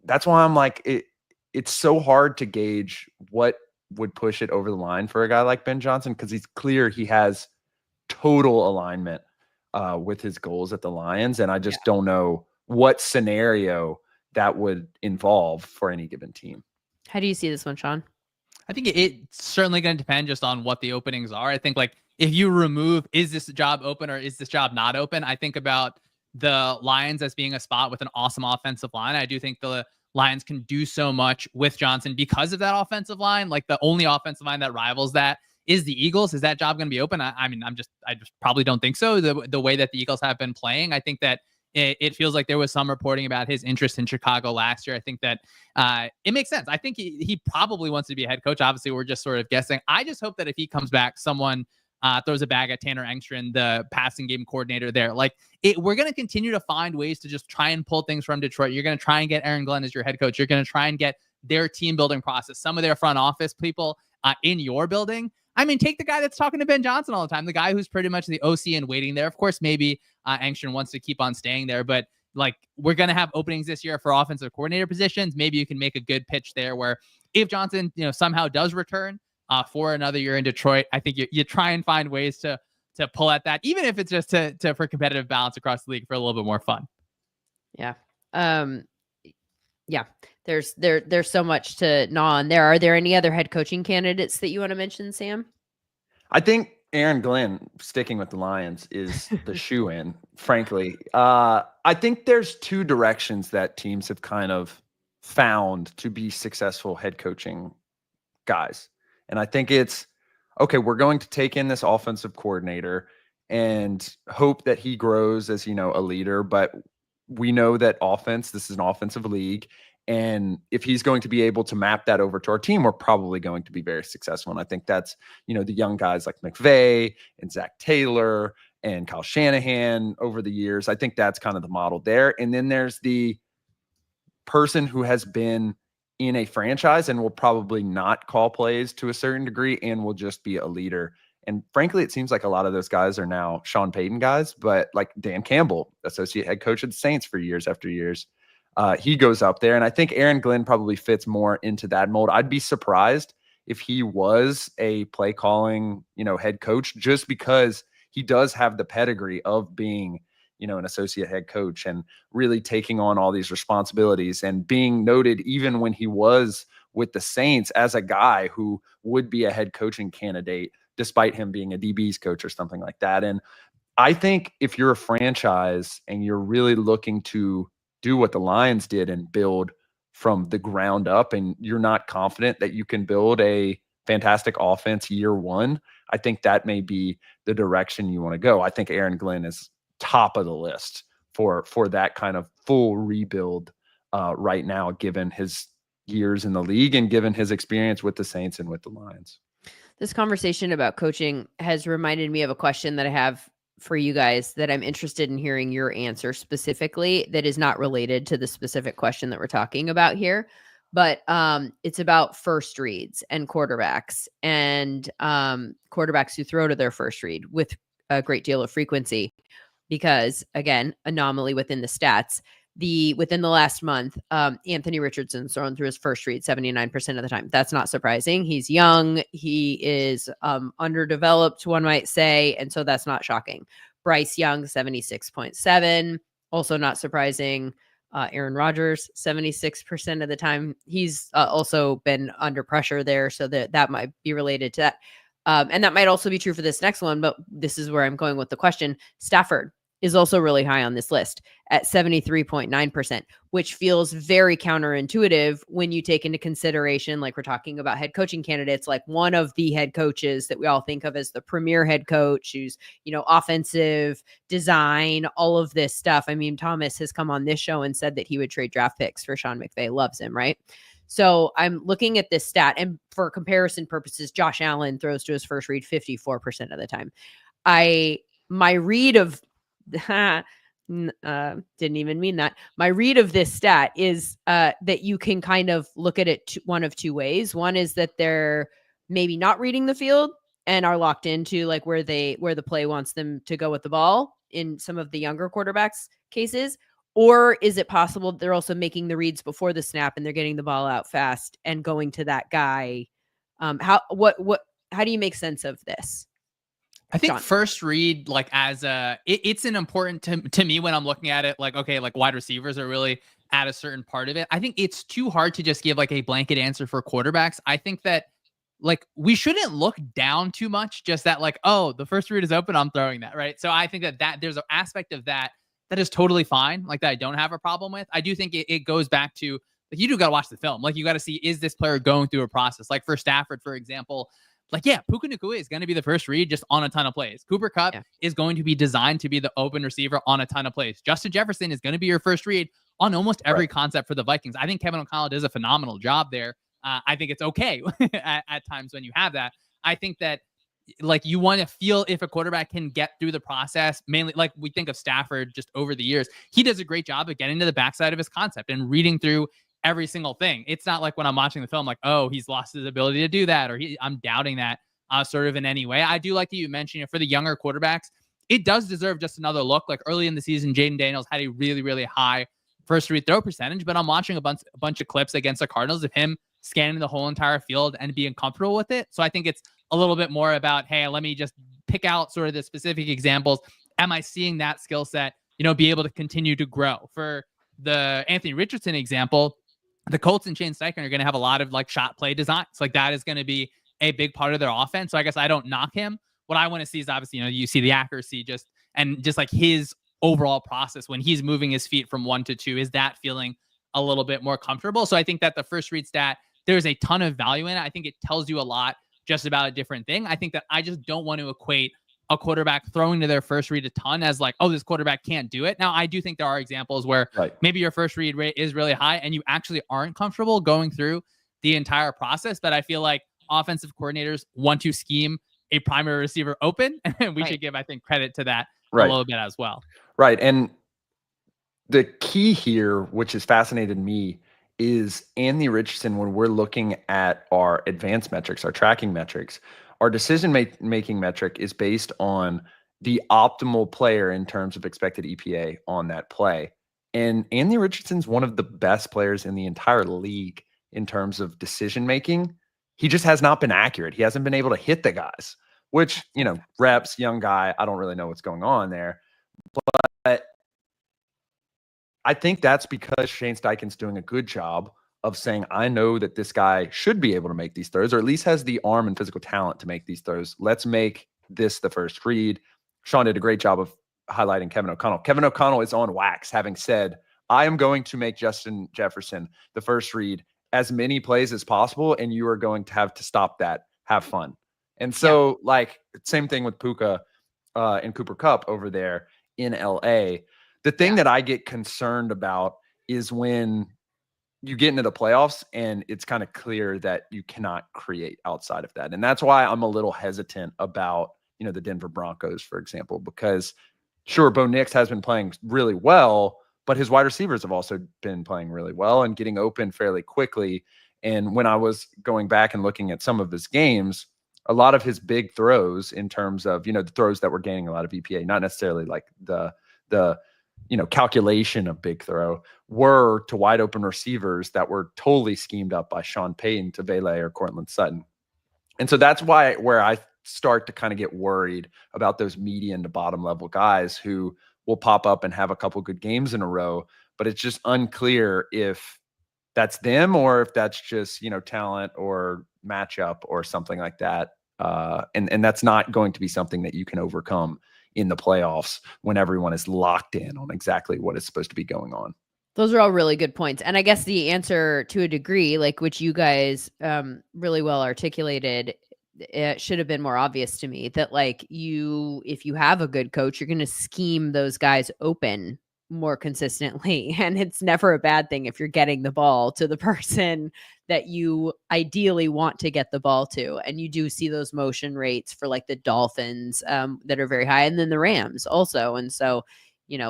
that's why I'm like, it's so hard to gauge what would push it over the line for a guy like Ben Johnson, because he's clear he has total alignment with his goals at the Lions. And I just don't know what scenario that would involve for any given team. How do you see this one, Shawn? I think it's certainly going to depend just on what the openings are. I think, like, if you remove, is this job open or is this job not open? I think about the Lions as being a spot with an awesome offensive line. I do think the Lions can do so much with Johnson because of that offensive line. Like, the only offensive line that rivals that is the Eagles. Is that job going to be open? I just probably don't think so. The way that the Eagles have been playing, I think that it feels like there was some reporting about his interest in Chicago last year. I think that it makes sense. I think he probably wants to be a head coach. Obviously, we're just sort of guessing. I just hope that if he comes back, someone throws a bag at Tanner Engstrand, the passing game coordinator there. Like, we're going to continue to find ways to just try and pull things from Detroit. You're going to try and get Aaron Glenn as your head coach. You're going to try and get their team building process, some of their front office people in your building. I mean, take the guy that's talking to Ben Johnson all the time, the guy who's pretty much the OC and waiting there. Of course, maybe Engstrand wants to keep on staying there, but like, we're going to have openings this year for offensive coordinator positions. Maybe you can make a good pitch there where if Johnson, somehow does return for another year in Detroit, I think you try and find ways to pull at that, even if it's just to for competitive balance across the league for a little bit more fun. Yeah. Yeah. There's so much to gnaw on there. Are there any other head coaching candidates that you want to mention, Sam? I think Aaron Glenn, sticking with the Lions, is the shoe-in, frankly. I think there's two directions that teams have kind of found to be successful head coaching guys. And I think it's, okay, we're going to take in this offensive coordinator and hope that he grows as, a leader. But we know that this is an offensive league. And if he's going to be able to map that over to our team, we're probably going to be very successful. And I think that's, the young guys like McVay and Zach Taylor and Kyle Shanahan over the years. I think that's kind of the model there. And then there's the person who has been in a franchise and will probably not call plays to a certain degree and will just be a leader. And frankly, it seems like a lot of those guys are now Sean Payton guys, but like Dan Campbell, associate head coach of the Saints for years after years. He goes up there, and I think Aaron Glenn probably fits more into that mold. I'd be surprised if he was a play calling, head coach, just because he does have the pedigree of being, an associate head coach and really taking on all these responsibilities and being noted even when he was with the Saints as a guy who would be a head coaching candidate, despite him being a DB's coach or something like that. And I think if you're a franchise and you're really looking to do what the Lions did and build from the ground up, and you're not confident that you can build a fantastic offense year one, I think that may be the direction you want to go. I think Aaron Glenn is top of the list for that kind of full rebuild right now, given his years in the league and given his experience with the Saints and with the Lions. This conversation about coaching has reminded me of a question that I have for you guys that I'm interested in hearing your answer specifically, that is not related to the specific question that we're talking about here, but it's about first reads and quarterbacks and quarterbacks who throw to their first read with a great deal of frequency, because again, anomaly within the stats, within the last month, Anthony Richardson's thrown through his first read 79% of the time. That's not surprising. He's young. He is underdeveloped, one might say. And so that's not shocking. Bryce Young, 76.7. Also not surprising. Aaron Rodgers, 76% of the time. He's also been under pressure there. So that might be related to that. And that might also be true for this next one, but this is where I'm going with the question. Stafford, is also really high on this list at 73.9%, which feels very counterintuitive when you take into consideration, like we're talking about head coaching candidates, like one of the head coaches that we all think of as the premier head coach who's, offensive design, all of this stuff. I mean, Thomas has come on this show and said that he would trade draft picks for Sean McVay, loves him, right? So I'm looking at this stat, and for comparison purposes, Josh Allen throws to his first read 54% of the time. My read of didn't even mean that. My read of this stat is that you can kind of look at it one of two ways. One is that they're maybe not reading the field and are locked into like where the play wants them to go with the ball in some of the younger quarterbacks cases. Or is it possible they're also making the reads before the snap and they're getting the ball out fast and going to that guy? How do you make sense of this? I think John. First read, like it's an important to me when I'm looking at it, like, okay, like wide receivers are really at a certain part of it. I think it's too hard to just give like a blanket answer for quarterbacks. I think that like we shouldn't look down too much, just that like, oh, the first read is open, I'm throwing that, right? So I think that there's an aspect of that is totally fine, like that I don't have a problem with. I do think it goes back to like you do got to watch the film. Like you got to see, is this player going through a process? Like for Stafford, for example, like, yeah, Puka Nacua is going to be the first read just on a ton of plays. Cooper Kupp is going to be designed to be the open receiver on a ton of plays. Justin Jefferson is going to be your first read on almost every concept for the Vikings. I think Kevin O'Connell does a phenomenal job there. I think it's okay at times when you have that. I think that like you want to feel if a quarterback can get through the process, mainly like we think of Stafford just over the years. He does a great job of getting to the backside of his concept and reading through every single thing. It's not like when I'm watching the film, like, oh, he's lost his ability to do that, or I'm doubting that sort of in any way. I do like that you mentioned for the younger quarterbacks, it does deserve just another look. Like early in the season, Jaden Daniels had a really, really high first read throw percentage, but I'm watching a bunch of clips against the Cardinals of him scanning the whole entire field and being comfortable with it. So I think it's a little bit more about, hey, let me just pick out sort of the specific examples. Am I seeing that skill set, be able to continue to grow? For the Anthony Richardson example, the Colts and Shane Steichen are going to have a lot of like shot play designs. Like that is going to be a big part of their offense. So I guess I don't knock him. What I want to see is obviously, you see the accuracy just like his overall process when he's moving his feet from 1 to 2, is that feeling a little bit more comfortable? So I think that the first read stat, there's a ton of value in it. I think it tells you a lot just about a different thing. I think that I just don't want to equate a quarterback throwing to their first read a ton as like, oh, this quarterback can't do it. Now, I do think there are examples where maybe your first read rate is really high and you actually aren't comfortable going through the entire process. But I feel like offensive coordinators want to scheme a primary receiver open, and we should give, I think, credit to that a little bit as well. Right. And the key here, which has fascinated me, is Anthony Richardson, when we're looking at our advanced metrics, our tracking metrics, our decision-making metric is based on the optimal player in terms of expected EPA on that play. And Anthony Richardson's one of the best players in the entire league in terms of decision-making. He just has not been accurate. He hasn't been able to hit the guys, which, reps, young guy, I don't really know what's going on there. But I think that's because Shane Steichen's doing a good job of saying, I know that this guy should be able to make these throws, or at least has the arm and physical talent to make these throws. Let's make this the first read. Shawn did a great job of highlighting Kevin O'Connell. Kevin O'Connell is on wax, having said, I am going to make Justin Jefferson the first read as many plays as possible, and you are going to have to stop that. Have fun. And so, like, same thing with Puka and Cooper Kupp over there in LA. The thing that I get concerned about is when you get into the playoffs and it's kind of clear that you cannot create outside of that. And that's why I'm a little hesitant about, the Denver Broncos, for example, because sure, Bo Nix has been playing really well, but his wide receivers have also been playing really well and getting open fairly quickly. And when I was going back and looking at some of his games, a lot of his big throws in terms of, the throws that were gaining a lot of EPA, not necessarily like the calculation of big throw, were to wide open receivers that were totally schemed up by Sean Payton to Vele or Cortland Sutton. And so that's where I start to kind of get worried about those median to bottom level guys who will pop up and have a couple good games in a row, but it's just unclear if that's them or if that's just, talent or matchup or something like that. And that's not going to be something that you can overcome in the playoffs when everyone is locked in on exactly what is supposed to be going on. Those are all really good points. And I guess the answer to a degree, like which you guys really well articulated, it should have been more obvious to me that like if you have a good coach, you're going to scheme those guys open more consistently. And it's never a bad thing if you're getting the ball to the person that you ideally want to get the ball to. And you do see those motion rates for like the Dolphins that are very high, and then the Rams also. And so,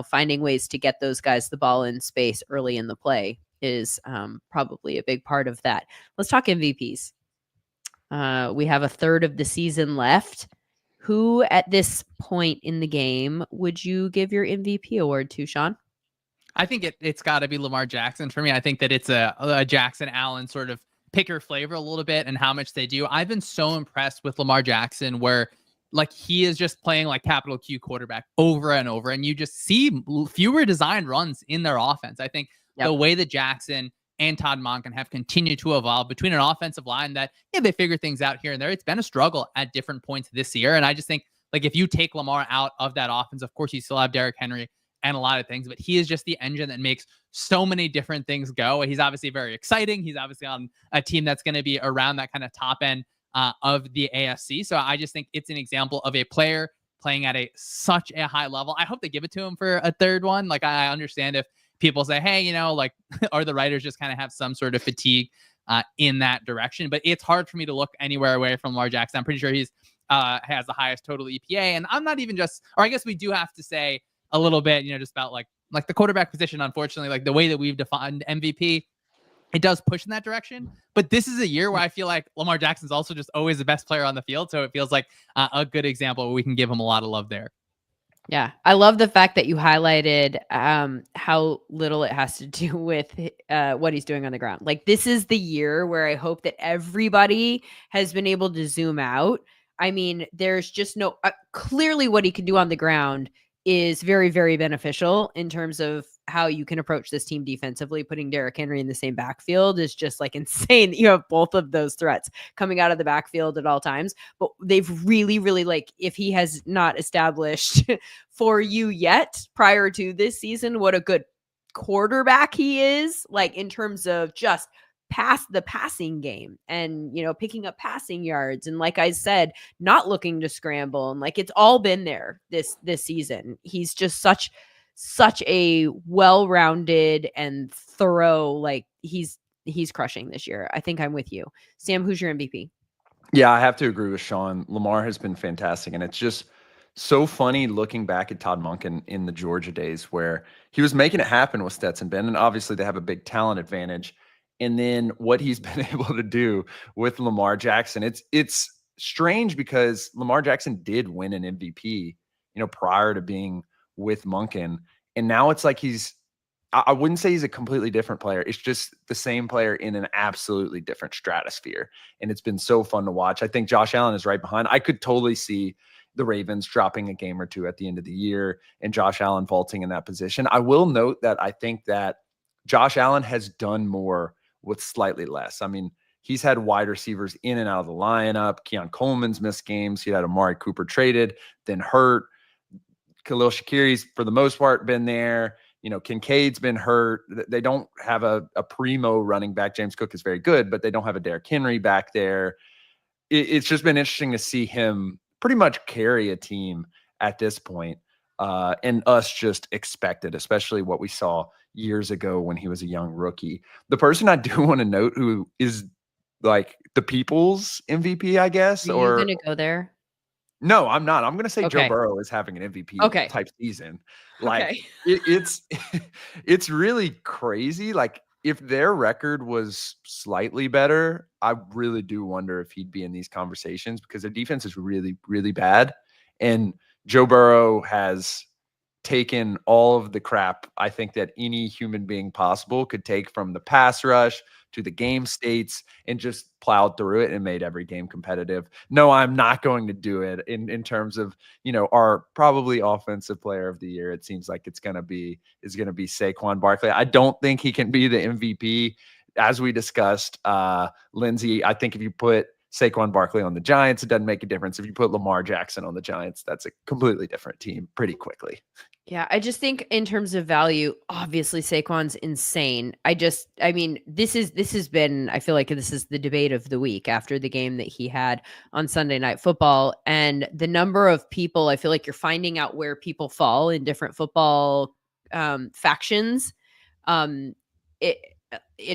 finding ways to get those guys the ball in space early in the play is probably a big part of that. Let's talk MVPs. We have a third of the season left. Who at this point in the game would you give your MVP award to, Shawn? I think it's got to be Lamar Jackson for me. I think that it's a Jackson Allen sort of picker flavor a little bit and how much they do. I've been so impressed with Lamar Jackson where like he is just playing like capital Q quarterback over and over. And you just see fewer designed runs in their offense. I think the way that Jackson and Todd Monken have continued to evolve between an offensive line that, they figure things out here and there. It's been a struggle at different points this year. And I just think like if you take Lamar out of that offense, of course you still have Derrick Henry and a lot of things, but he is just the engine that makes so many different things go. He's obviously very exciting. He's obviously on a team that's going to be around that kind of top end of the AFC. So I just think it's an example of a player playing at such a high level. I hope they give it to him for a third one. Like I understand if people say, hey, like are the writers just kind of have some sort of fatigue in that direction, but it's hard for me to look anywhere away from Lamar Jackson. I'm pretty sure he's has the highest total EPA. And I'm not even or I guess we do have to say a little bit, just about like the quarterback position, unfortunately, like the way that we've defined MVP, it does push in that direction. But this is a year where I feel like Lamar Jackson's also just always the best player on the field. So it feels like a good example where we can give him a lot of love there. Yeah. I love the fact that you highlighted how little it has to do with what he's doing on the ground. Like this is the year where I hope that everybody has been able to zoom out. I mean, there's just no clearly what he can do on the ground is very, very beneficial in terms of how you can approach this team defensively. Putting Derrick Henry in the same backfield is just like insane. You have both of those threats coming out of the backfield at all times, but they've really, really like, if he has not established for you yet prior to this season, what a good quarterback he is, like in terms of just the passing game and, picking up passing yards. And like I said, not looking to scramble. And like, it's all been there this season. He's just such a well-rounded and thorough, like he's crushing this year. I think I'm with you. Sam, who's your MVP? Yeah, I have to agree with Shawn. Lamar has been fantastic. And it's just so funny looking back at Todd Monken in the Georgia days where he was making it happen with Stetson Bennett. And obviously they have a big talent advantage. And then what he's been able to do with Lamar Jackson, it's strange because Lamar Jackson did win an MVP, prior to being with Monken. And now it's like I wouldn't say he's a completely different player. It's just the same player in an absolutely different stratosphere. And it's been so fun to watch. I think Josh Allen is right behind. I could totally see the Ravens dropping a game or two at the end of the year and Josh Allen vaulting in that position. I will note that I think that Josh Allen has done more with slightly less. I mean, he's had wide receivers in and out of the lineup. Keon Coleman's missed games. He had Amari Cooper traded, then hurt. Khalil Shakiri's, for the most part, been there. Kincaid's been hurt. They don't have a primo running back. James Cook is very good, but they don't have a Derrick Henry back there. It's just been interesting to see him pretty much carry a team at this point. And us just expect it, especially what we saw years ago when he was a young rookie. The person I do want to note who is like the people's MVP, I guess. Are you going to go there? No, I'm not. I'm going to say Okay. Joe Burrow is having an MVP type season. Like it's really crazy. Like if their record was slightly better, I really do wonder if he'd be in these conversations because their defense is really, really bad. And Joe Burrow has taken all of the crap I think that any human being possible could take from the pass rush to the game states and just plowed through it and made every game competitive. No, I'm not going to do it in terms of, our probably offensive player of the year. It seems like it's going to be Saquon Barkley. I don't think he can be the MVP. As we discussed, Lindsay, I think if you put Saquon Barkley on the Giants, it doesn't make a difference. If you put Lamar Jackson on the Giants, that's a completely different team pretty quickly. Yeah, I just think in terms of value, obviously Saquon's insane. I mean, this has been, I feel like this is the debate of the week after the game that he had on Sunday Night Football. And the number of people, I feel like you're finding out where people fall in different football factions. In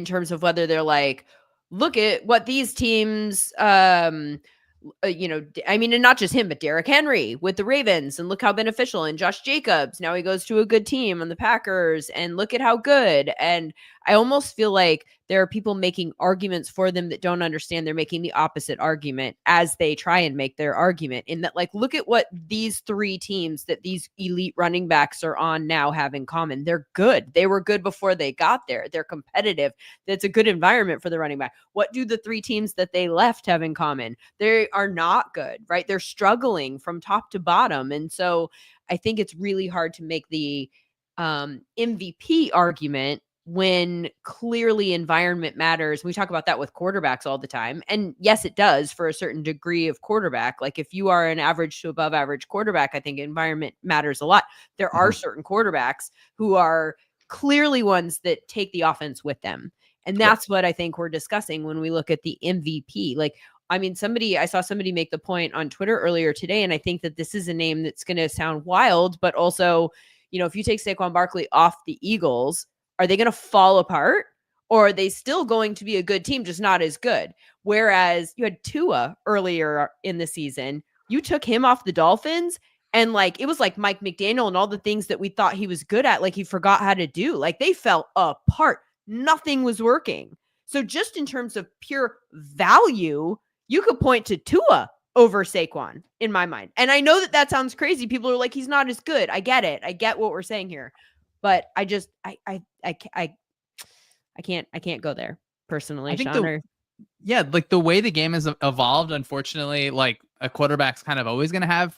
terms of whether they're like, look at what these teams I mean, and not just him, but Derrick Henry with the Ravens, and look how beneficial. And Josh Jacobs, now he goes to a good team on the Packers, and look at how good. And I almost feel like there are people making arguments for them that don't understand they're making the opposite argument as they try and make their argument. In that, like, look at what these three teams that these elite running backs are on now have in common. They're good. They were good before they got there. They're competitive. It's a good environment for the running back. What do the three teams that they left have in common? They are not good, right? They're struggling from top to bottom. And so I think it's really hard to make the MVP argument when clearly environment matters. We talk about that with quarterbacks all the time. And yes, it does for a certain degree of quarterback. Like if you are an average to above average quarterback, I think environment matters a lot. There are certain quarterbacks who are clearly ones that take the offense with them. And that's what I think we're discussing when we look at the MVP. Like, I mean, I saw somebody make the point on Twitter earlier today, and I think that this is a name that's going to sound wild, but also, if you take Saquon Barkley off the Eagles, are they going to fall apart, or are they still going to be a good team, just not as good? Whereas you had Tua earlier in the season, you took him off the Dolphins, and like, it was like Mike McDaniel and all the things that we thought he was good at, like he forgot how to do. Like they fell apart. Nothing was working. So just in terms of pure value, you could point to Tua over Saquon in my mind. And I know that sounds crazy. People are like, he's not as good. I get it. I get what we're saying here, but I just, I can't go there personally. I think Shawn, like the way the game has evolved, unfortunately, like a quarterback's kind of always going to have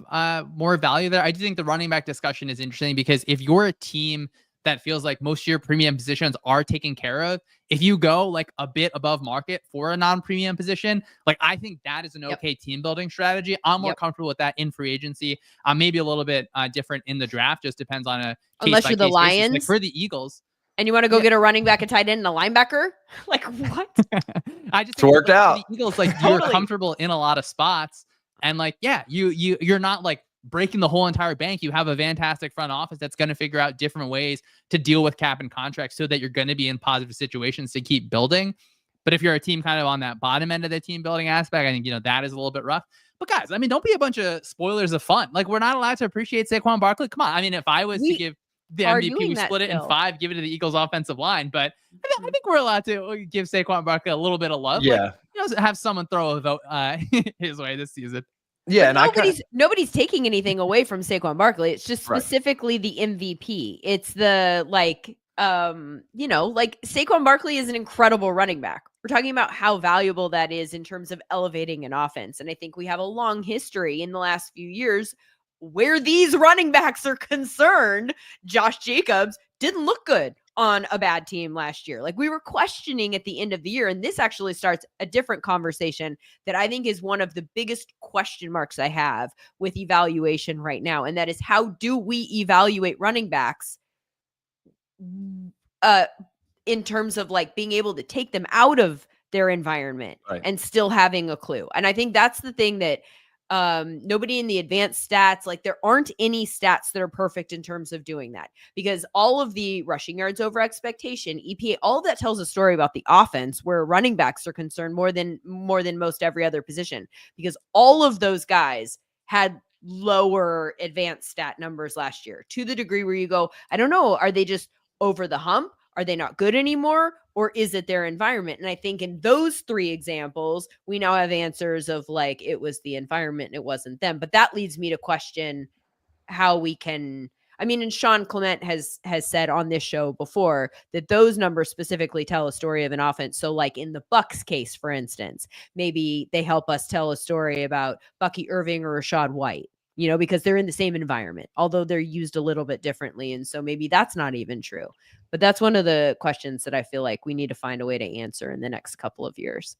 more value there. I do think the running back discussion is interesting because if you're a team that feels like most of your premium positions are taken care of, if you go like a bit above market for a non-premium position, like I think that is an okay team building strategy. I'm more comfortable with that in free agency. Maybe a little bit different in the draft, just depends on a unless you're the Lions. Like for the Eagles. And you want to go get a running back, a tight end, and a linebacker? Like what? I just it's worked out. The Eagles, like you're comfortable in a lot of spots, and like you're not like breaking the whole entire bank. You have a fantastic front office that's going to figure out different ways to deal with cap and contracts so that you're going to be in positive situations to keep building. But if you're a team kind of on that bottom end of the team building aspect, I think that is a little bit rough. But guys, I mean, don't be a bunch of spoilers of fun. Like we're not allowed to appreciate Saquon Barkley. Come on, I mean, if I was to give the MVP, we split it in 5, give it to the Eagles offensive line. But I think we're allowed to give Saquon Barkley a little bit of love. Yeah. Like, have someone throw a vote his way this season. Yeah, but and nobody's taking anything away from Saquon Barkley. It's just specifically the MVP. It's the like Saquon Barkley is an incredible running back. We're talking about how valuable that is in terms of elevating an offense. And I think we have a long history in the last few years where these running backs are concerned. Josh Jacobs didn't look good on a bad team last year. Like we were questioning at the end of the year. And this actually starts a different conversation that I think is one of the biggest question marks I have with evaluation right now. And that is, how do we evaluate running backs in terms of like being able to take them out of their environment and still having a clue? And I think that's the thing that nobody in the advanced stats, like there aren't any stats that are perfect in terms of doing that, because all of the rushing yards over expectation, EPA, all of that tells a story about the offense where running backs are concerned more than most every other position, because all of those guys had lower advanced stat numbers last year, to the degree where you go, I don't know, are they just over the hump? Are they not good anymore? Or is it their environment? And I think in those 3 examples, we now have answers of like, it was the environment, it wasn't them. But that leads me to question how we can, I mean, and Shawn Clement has said on this show before that those numbers specifically tell a story of an offense. So like in the Bucs case, for instance, maybe they help us tell a story about Bucky Irving or Rashad White, because they're in the same environment, although they're used a little bit differently. And so maybe that's not even true. But that's one of the questions that I feel like we need to find a way to answer in the next couple of years.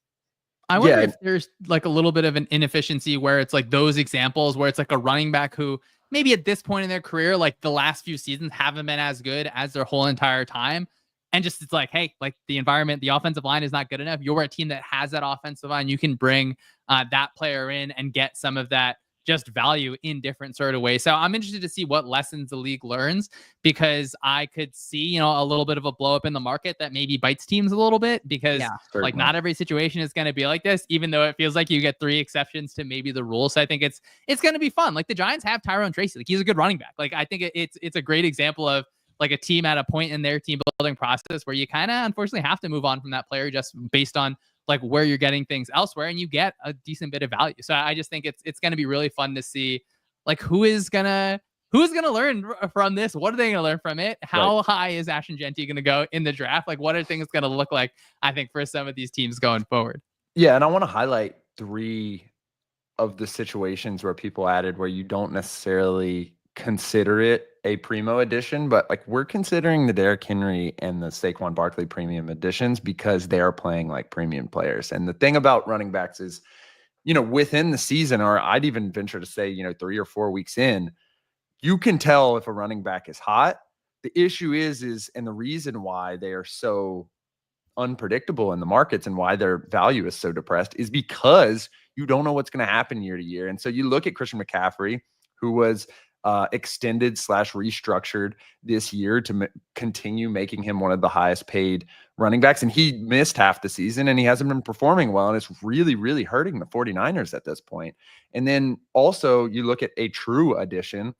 I wonder if there's like a little bit of an inefficiency where it's like those examples where it's like a running back who maybe at this point in their career, like the last few seasons haven't been as good as their whole entire time. And just it's like, hey, like the environment, the offensive line is not good enough. You're a team that has that offensive line. You can bring that player in and get some of that just value in different sort of ways. So I'm interested to see what lessons the league learns, because I could see, a little bit of a blow up in the market that maybe bites teams a little bit, because like not every situation is going to be like this, even though it feels like you get 3 exceptions to maybe the rule. So I think it's going to be fun. Like the Giants have Tyrone Tracy. Like he's a good running back. Like I think it's a great example of like a team at a point in their team building process where you kind of unfortunately have to move on from that player just based on like where you're getting things elsewhere, and you get a decent bit of value. So I just think it's going to be really fun to see like who's going to learn from this. What are they going to learn from it? How high is Ashton Genty going to go in the draft? Like what are things going to look like, I think, for some of these teams going forward? Yeah. And I want to highlight 3 of the situations where people added where you don't necessarily consider it a primo edition, but like we're considering the Derrick Henry and the Saquon Barkley premium editions because they're playing like premium players. And the thing about running backs is, within the season, or I'd even venture to say, 3 or 4 weeks in, you can tell if a running back is hot. The issue is, and the reason why they are so unpredictable in the markets and why their value is so depressed is because you don't know what's going to happen year to year. And so you look at Christian McCaffrey, who was extended / restructured this year to continue making him one of the highest paid running backs. And he missed half the season and he hasn't been performing well. And it's really, really hurting the 49ers at this point. And then also you look at a true addition.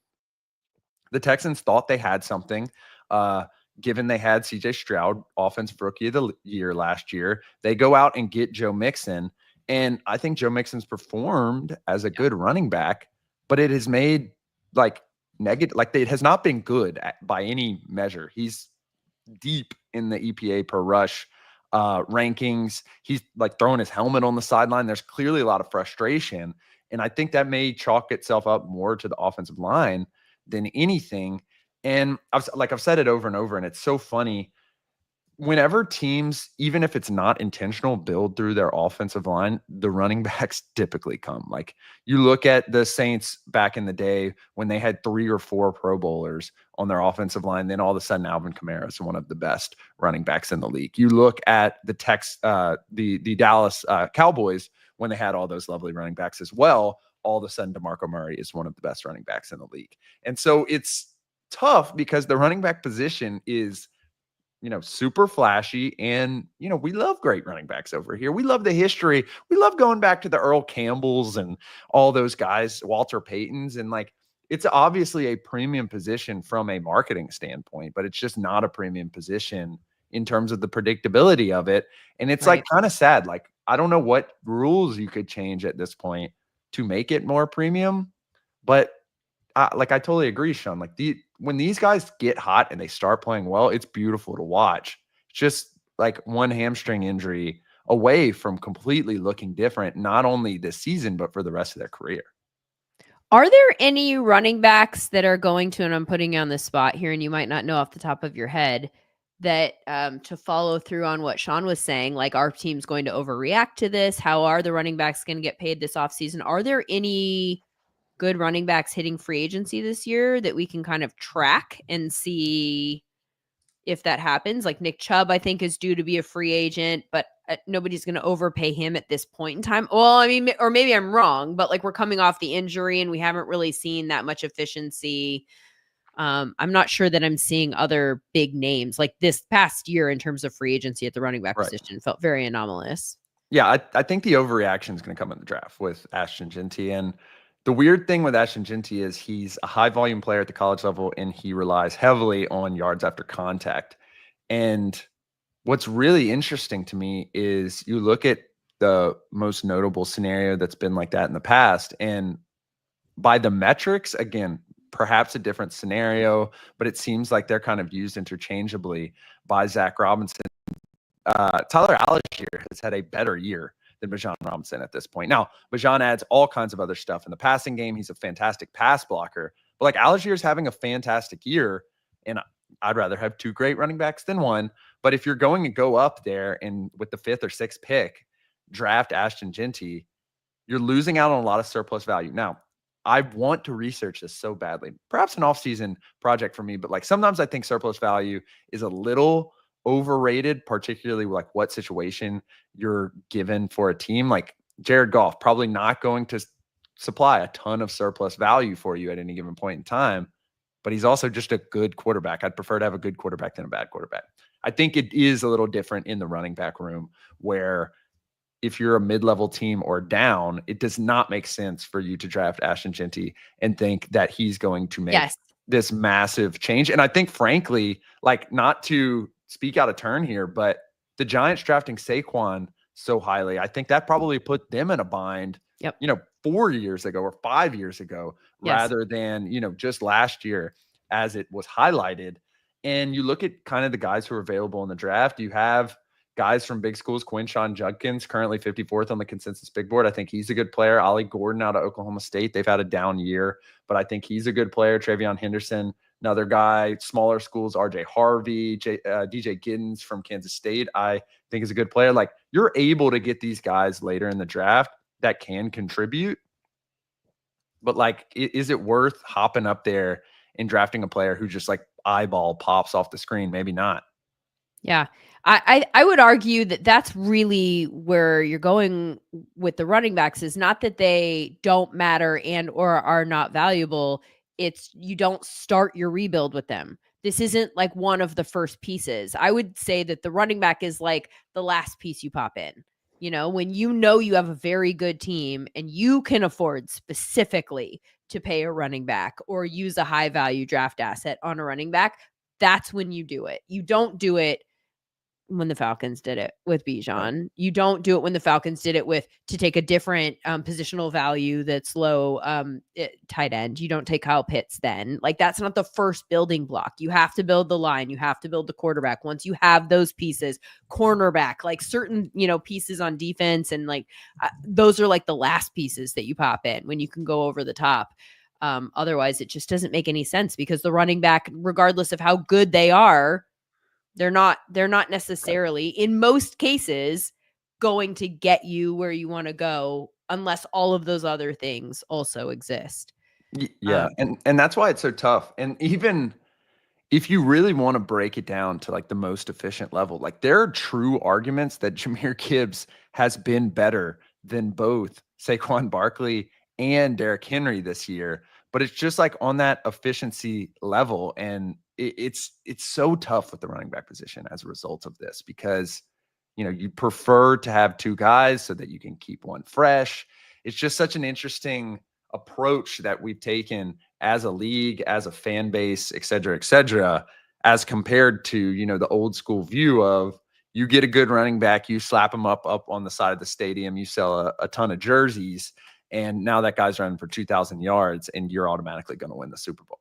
The Texans thought they had something, given they had CJ Stroud, offensive rookie of the year last year. They go out and get Joe Mixon. And I think Joe Mixon's performed as a good running back, but it has made like negative, like it has not been good by any measure. He's deep in the EPA per rush rankings. He's like throwing his helmet on the sideline. There's clearly a lot of frustration. And I think that may chalk itself up more to the offensive line than anything. And I've said it over and over, and it's so funny. Whenever teams, even if it's not intentional, build through their offensive line, the running backs typically come. Like you look at the Saints back in the day when they had 3 or 4 Pro Bowlers on their offensive line, then all of a sudden Alvin Kamara is one of the best running backs in the league. You look at the Dallas Cowboys when they had all those lovely running backs as well. All of a sudden DeMarco Murray is one of the best running backs in the league. And so it's tough because the running back position is super flashy. And, we love great running backs over here. We love the history. We love going back to the Earl Campbells and all those guys, Walter Paytons. And like, it's obviously a premium position from a marketing standpoint, but it's just not a premium position in terms of the predictability of it. And it's like kind of sad. Like, I don't know what rules you could change at this point to make it more premium, but I totally agree, Shawn. Like when these guys get hot and they start playing well, it's beautiful to watch. It's just like one hamstring injury away from completely looking different, not only this season, but for the rest of their career. Are there any running backs that are going to, and I'm putting you on the spot here, and you might not know off the top of your head, that to follow through on what Shawn was saying, like our team's going to overreact to this? How are the running backs going to get paid this offseason? Are there any good running backs hitting free agency this year that we can kind of track and see if that happens? Like Nick Chubb, I think, is due to be a free agent, but nobody's going to overpay him at this point in time. Well, I mean, or maybe I'm wrong, but like we're coming off the injury and we haven't really seen that much efficiency. I'm not sure that I'm seeing other big names like this past year in terms of free agency at the running back position. Felt very anomalous. Yeah, I think the overreaction is going to come in the draft with Ashton Genty. And the weird thing with Ashton Genty is he's a high volume player at the college level and he relies heavily on yards after contact. And what's really interesting to me is you look at the most notable scenario that's been like that in the past, and by the metrics, again, perhaps a different scenario, but it seems like they're kind of used interchangeably by Zach Robinson. Tyler Algier has had a better year than Bijan Robinson at this point. Now, Bijan adds all kinds of other stuff in the passing game. He's a fantastic pass blocker, but like Allgeier's having a fantastic year, and I'd rather have 2 great running backs than one. But if you're going to go up there and with the 5th or 6th pick, draft Ashton Genty, you're losing out on a lot of surplus value. Now, I want to research this so badly. Perhaps an off-season project for me, but like sometimes I think surplus value is a little overrated, particularly like what situation you're given for a team. Like Jared Goff, probably not going to supply a ton of surplus value for you at any given point in time, but he's also just a good quarterback. I'd prefer to have a good quarterback than a bad quarterback. I think it is a little different in the running back room where if you're a mid-level team or down, it does not make sense for you to draft Ashton Genty and think that he's going to make this massive change. And I think, frankly, like not to speak out of turn here, but the Giants drafting Saquon so highly, I think that probably put them in a bind, 4 years ago or 5 years ago, rather than, just last year as it was highlighted. And you look at kind of the guys who are available in the draft. You have guys from big schools, Quinshon Judkins, currently 54th on the consensus big board. I think he's a good player. Ollie Gordon out of Oklahoma State. They've had a down year, but I think he's a good player. Travion Henderson, another guy, smaller schools, RJ Harvey, DJ Giddens from Kansas State, I think is a good player. Like you're able to get these guys later in the draft that can contribute. But like, is it worth hopping up there and drafting a player who just like eyeball pops off the screen? Maybe not. Yeah. I would argue that that's really where you're going with the running backs, is not that they don't matter and or are not valuable. It's you don't start your rebuild with them. This isn't like one of the first pieces. I would say that the running back is like the last piece you pop in. When you have a very good team and you can afford specifically to pay a running back or use a high value draft asset on a running back, that's when you do it. You don't do it when the Falcons did it with Bijan. You don't do it when the Falcons did it to take a different positional value that's low tight end. You don't take Kyle Pitts then. Like that's not the first building block. You have to build the line. You have to build the quarterback. Once you have those pieces, cornerback, like certain, pieces on defense and like those are like the last pieces that you pop in when you can go over the top. Otherwise, it just doesn't make any sense because the running back, regardless of how good they are, they're not necessarily, in most cases, going to get you where you want to go unless all of those other things also exist. Yeah. And that's why it's so tough. And even if you really want to break it down to like the most efficient level, like there are true arguments that Jahmyr Gibbs has been better than both Saquon Barkley and Derrick Henry this year. But it's just like on that efficiency level. And it's so tough with the running back position as a result of this because, you prefer to have two guys so that you can keep one fresh. It's just such an interesting approach that we've taken as a league, as a fan base, et cetera, as compared to, the old school view of you get a good running back, you slap him up on the side of the stadium, you sell a ton of jerseys. And now that guy's running for 2,000 yards and you're automatically going to win the Super Bowl.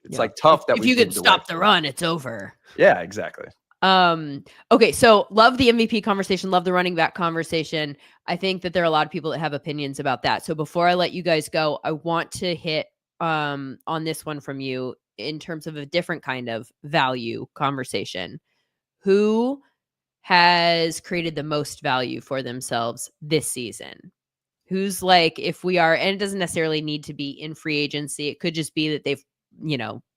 It's like tough that if you could stop the run, it's over. Yeah, exactly. Okay. So love the MVP conversation. Love the running back conversation. I think that there are a lot of people that have opinions about that. So before I let you guys go, I want to hit, on this one from you in terms of a different kind of value conversation. Who has created the most value for themselves this season? Who's like, if we are, and it doesn't necessarily need to be in free agency. It could just be that they've,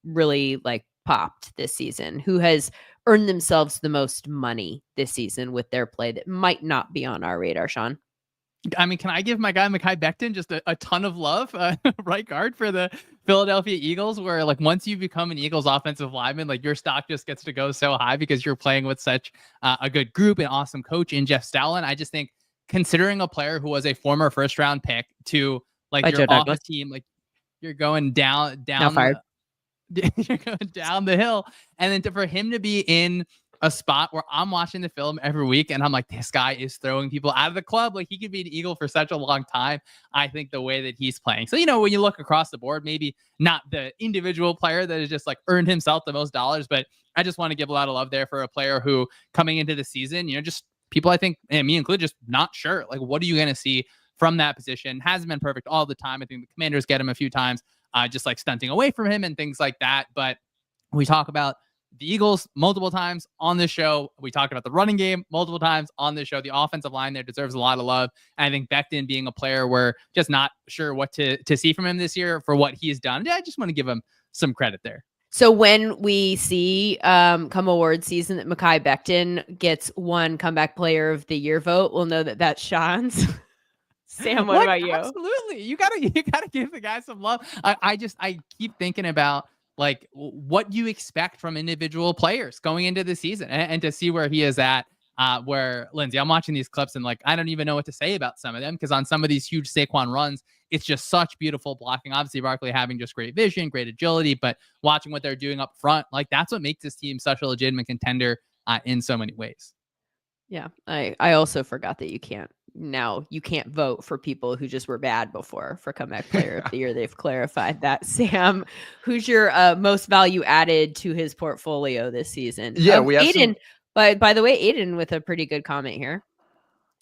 really like popped this season. Who has earned themselves the most money this season with their play that might not be on our radar, Shawn? I mean, can I give my guy Mekhi Becton just a ton of love, right guard for the Philadelphia Eagles, where like once you become an Eagles offensive lineman, like your stock just gets to go so high because you're playing with such a good group and awesome coach in Jeff Stoutland. I just think considering a player who was a former first round pick to like your office team, like you're going down, you're going down the hill, and then for him to be in a spot where I'm watching the film every week and I'm like, this guy is throwing people out of the club. Like he could be an Eagle for such a long time. I think the way that he's playing. So, when you look across the board, maybe not the individual player that has just like earned himself the most dollars, but I just want to give a lot of love there for a player who coming into the season, just people, I think, and me included, just not sure. Like, what are you going to see from that position? Hasn't been perfect all the time. I think the Commanders get him a few times, just like stunting away from him and things like that. But we talk about the Eagles multiple times on this show. We talked about the running game multiple times on this show. The offensive line there deserves a lot of love. And I think Becton being a player we're just not sure what to see from him this year for what he's done. I just want to give him some credit there. So when we see come award season that Mekhi Becton gets one comeback player of the year vote, we'll know that that's Shawn's. Sam, what about you? Absolutely. You gotta give the guy some love. I keep thinking about like what you expect from individual players going into the season and to see where he is at. Where Lindsay, I'm watching these clips and like I don't even know what to say about some of them because on some of these huge Saquon runs, it's just such beautiful blocking. Obviously, Barkley having just great vision, great agility, but watching what they're doing up front, like that's what makes this team such a legitimate contender in so many ways. Yeah, I also forgot that you can't vote for people who just were bad before for comeback player of the year. They've clarified that. Sam, who's your most value added to his portfolio this season? Yeah, we have Aiden. But by the way, Aiden with a pretty good comment here.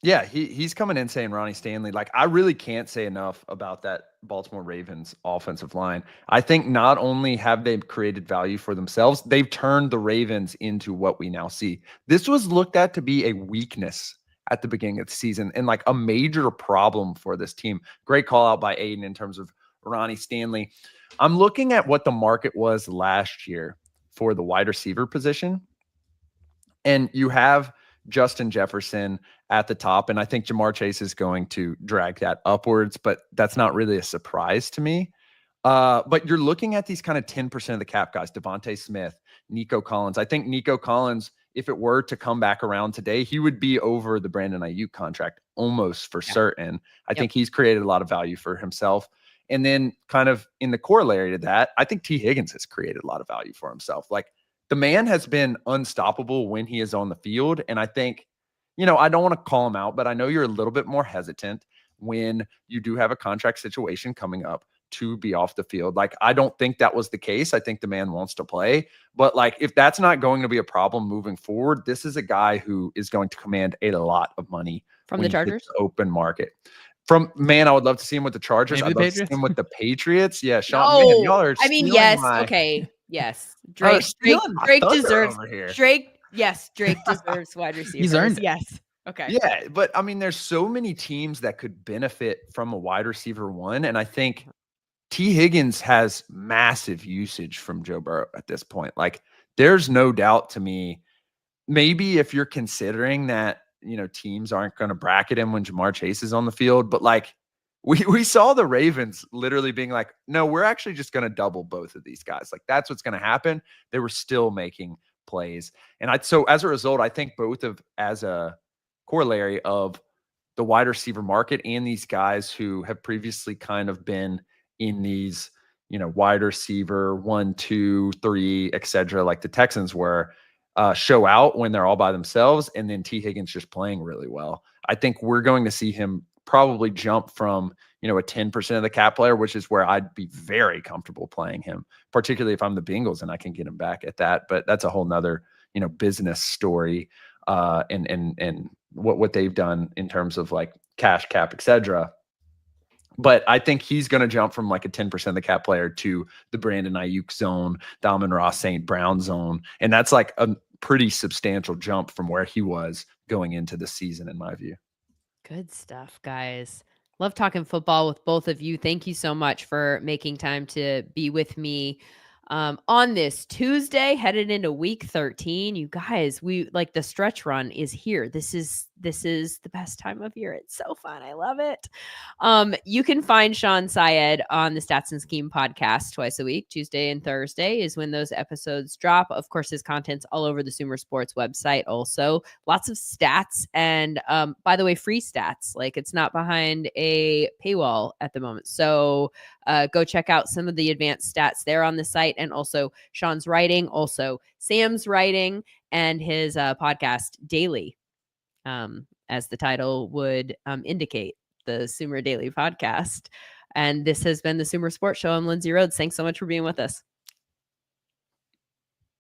Yeah, he's coming in saying Ronnie Stanley. Like, I really can't say enough about that Baltimore Ravens offensive line. I think not only have they created value for themselves, they've turned the Ravens into what we now see. This was looked at to be a weakness at the beginning of the season and like a major problem for this team. Great call out by Aiden in terms of Ronnie Stanley. I'm looking at what the market was last year for the wide receiver position. And you have Justin Jefferson at the top, and I think Jamar Chase is going to drag that upwards, but that's not really a surprise to me. But you're looking at these kind of 10% of the cap guys, Devontae Smith, Nico Collins. I think Nico Collins, if it were to come back around today, he would be over the Brandon Ayuk contract almost for certain. I think he's created a lot of value for himself. And then kind of in the corollary to that, I think T. Higgins has created a lot of value for himself. Like, the man has been unstoppable when he is on the field. And I think, I don't want to call him out, but I know you're a little bit more hesitant when you do have a contract situation coming up to be off the field. Like, I don't think that was the case. I think the man wants to play. But like, if that's not going to be a problem moving forward, this is a guy who is going to command a lot of money from the Chargers open market. I would love to see him with the Chargers. I'd love to see him with the Patriots. Yeah, Shawn, man, y'all are yes. Okay. Yes. Drake deserves Drake deserves wide receivers. He's earned it. Yes. Okay. Yeah, but I mean, there's so many teams that could benefit from a wide receiver one. And I think T. Higgins has massive usage from Joe Burrow at this point. Like, there's no doubt to me, maybe if you're considering that, teams aren't going to bracket him when Jamar Chase is on the field, but like, we saw the Ravens literally being like, no, we're actually just going to double both of these guys. Like, that's what's going to happen. They were still making plays. And so as a result, I think as a corollary of the wide receiver market and these guys who have previously kind of been in these, wide receiver 1, 2, 3, et cetera, like the Texans were, show out when they're all by themselves. And then T. Higgins just playing really well. I think we're going to see him probably jump from, a 10% of the cap player, which is where I'd be very comfortable playing him, particularly if I'm the Bengals and I can get him back at that. But that's a whole nother, business story and what they've done in terms of like cash cap, et cetera. But I think he's going to jump from like a 10% of the cap player to the Brandon Ayuk zone, the Amon-Ra St. Brown zone. And that's like a pretty substantial jump from where he was going into the season, in my view. Good stuff, guys. Love talking football with both of you. Thank you so much for making time to be with me on this Tuesday, headed into week 13. You guys, the stretch run is here. This is the best time of year. It's so fun. I love it. You can find Shawn Syed on the Stats and Scheme podcast twice a week. Tuesday and Thursday is when those episodes drop. Of course, his content's all over the SumerSports website. Also, lots of stats and, by the way, free stats. Like, it's not behind a paywall at the moment. So go check out some of the advanced stats there on the site, and also Shawn's writing, also Sam's writing, and his podcast daily. As the title would indicate, the Sumer Daily Podcast. And this has been the Sumer Sports Show. I'm Lindsay Rhodes. Thanks so much for being with us.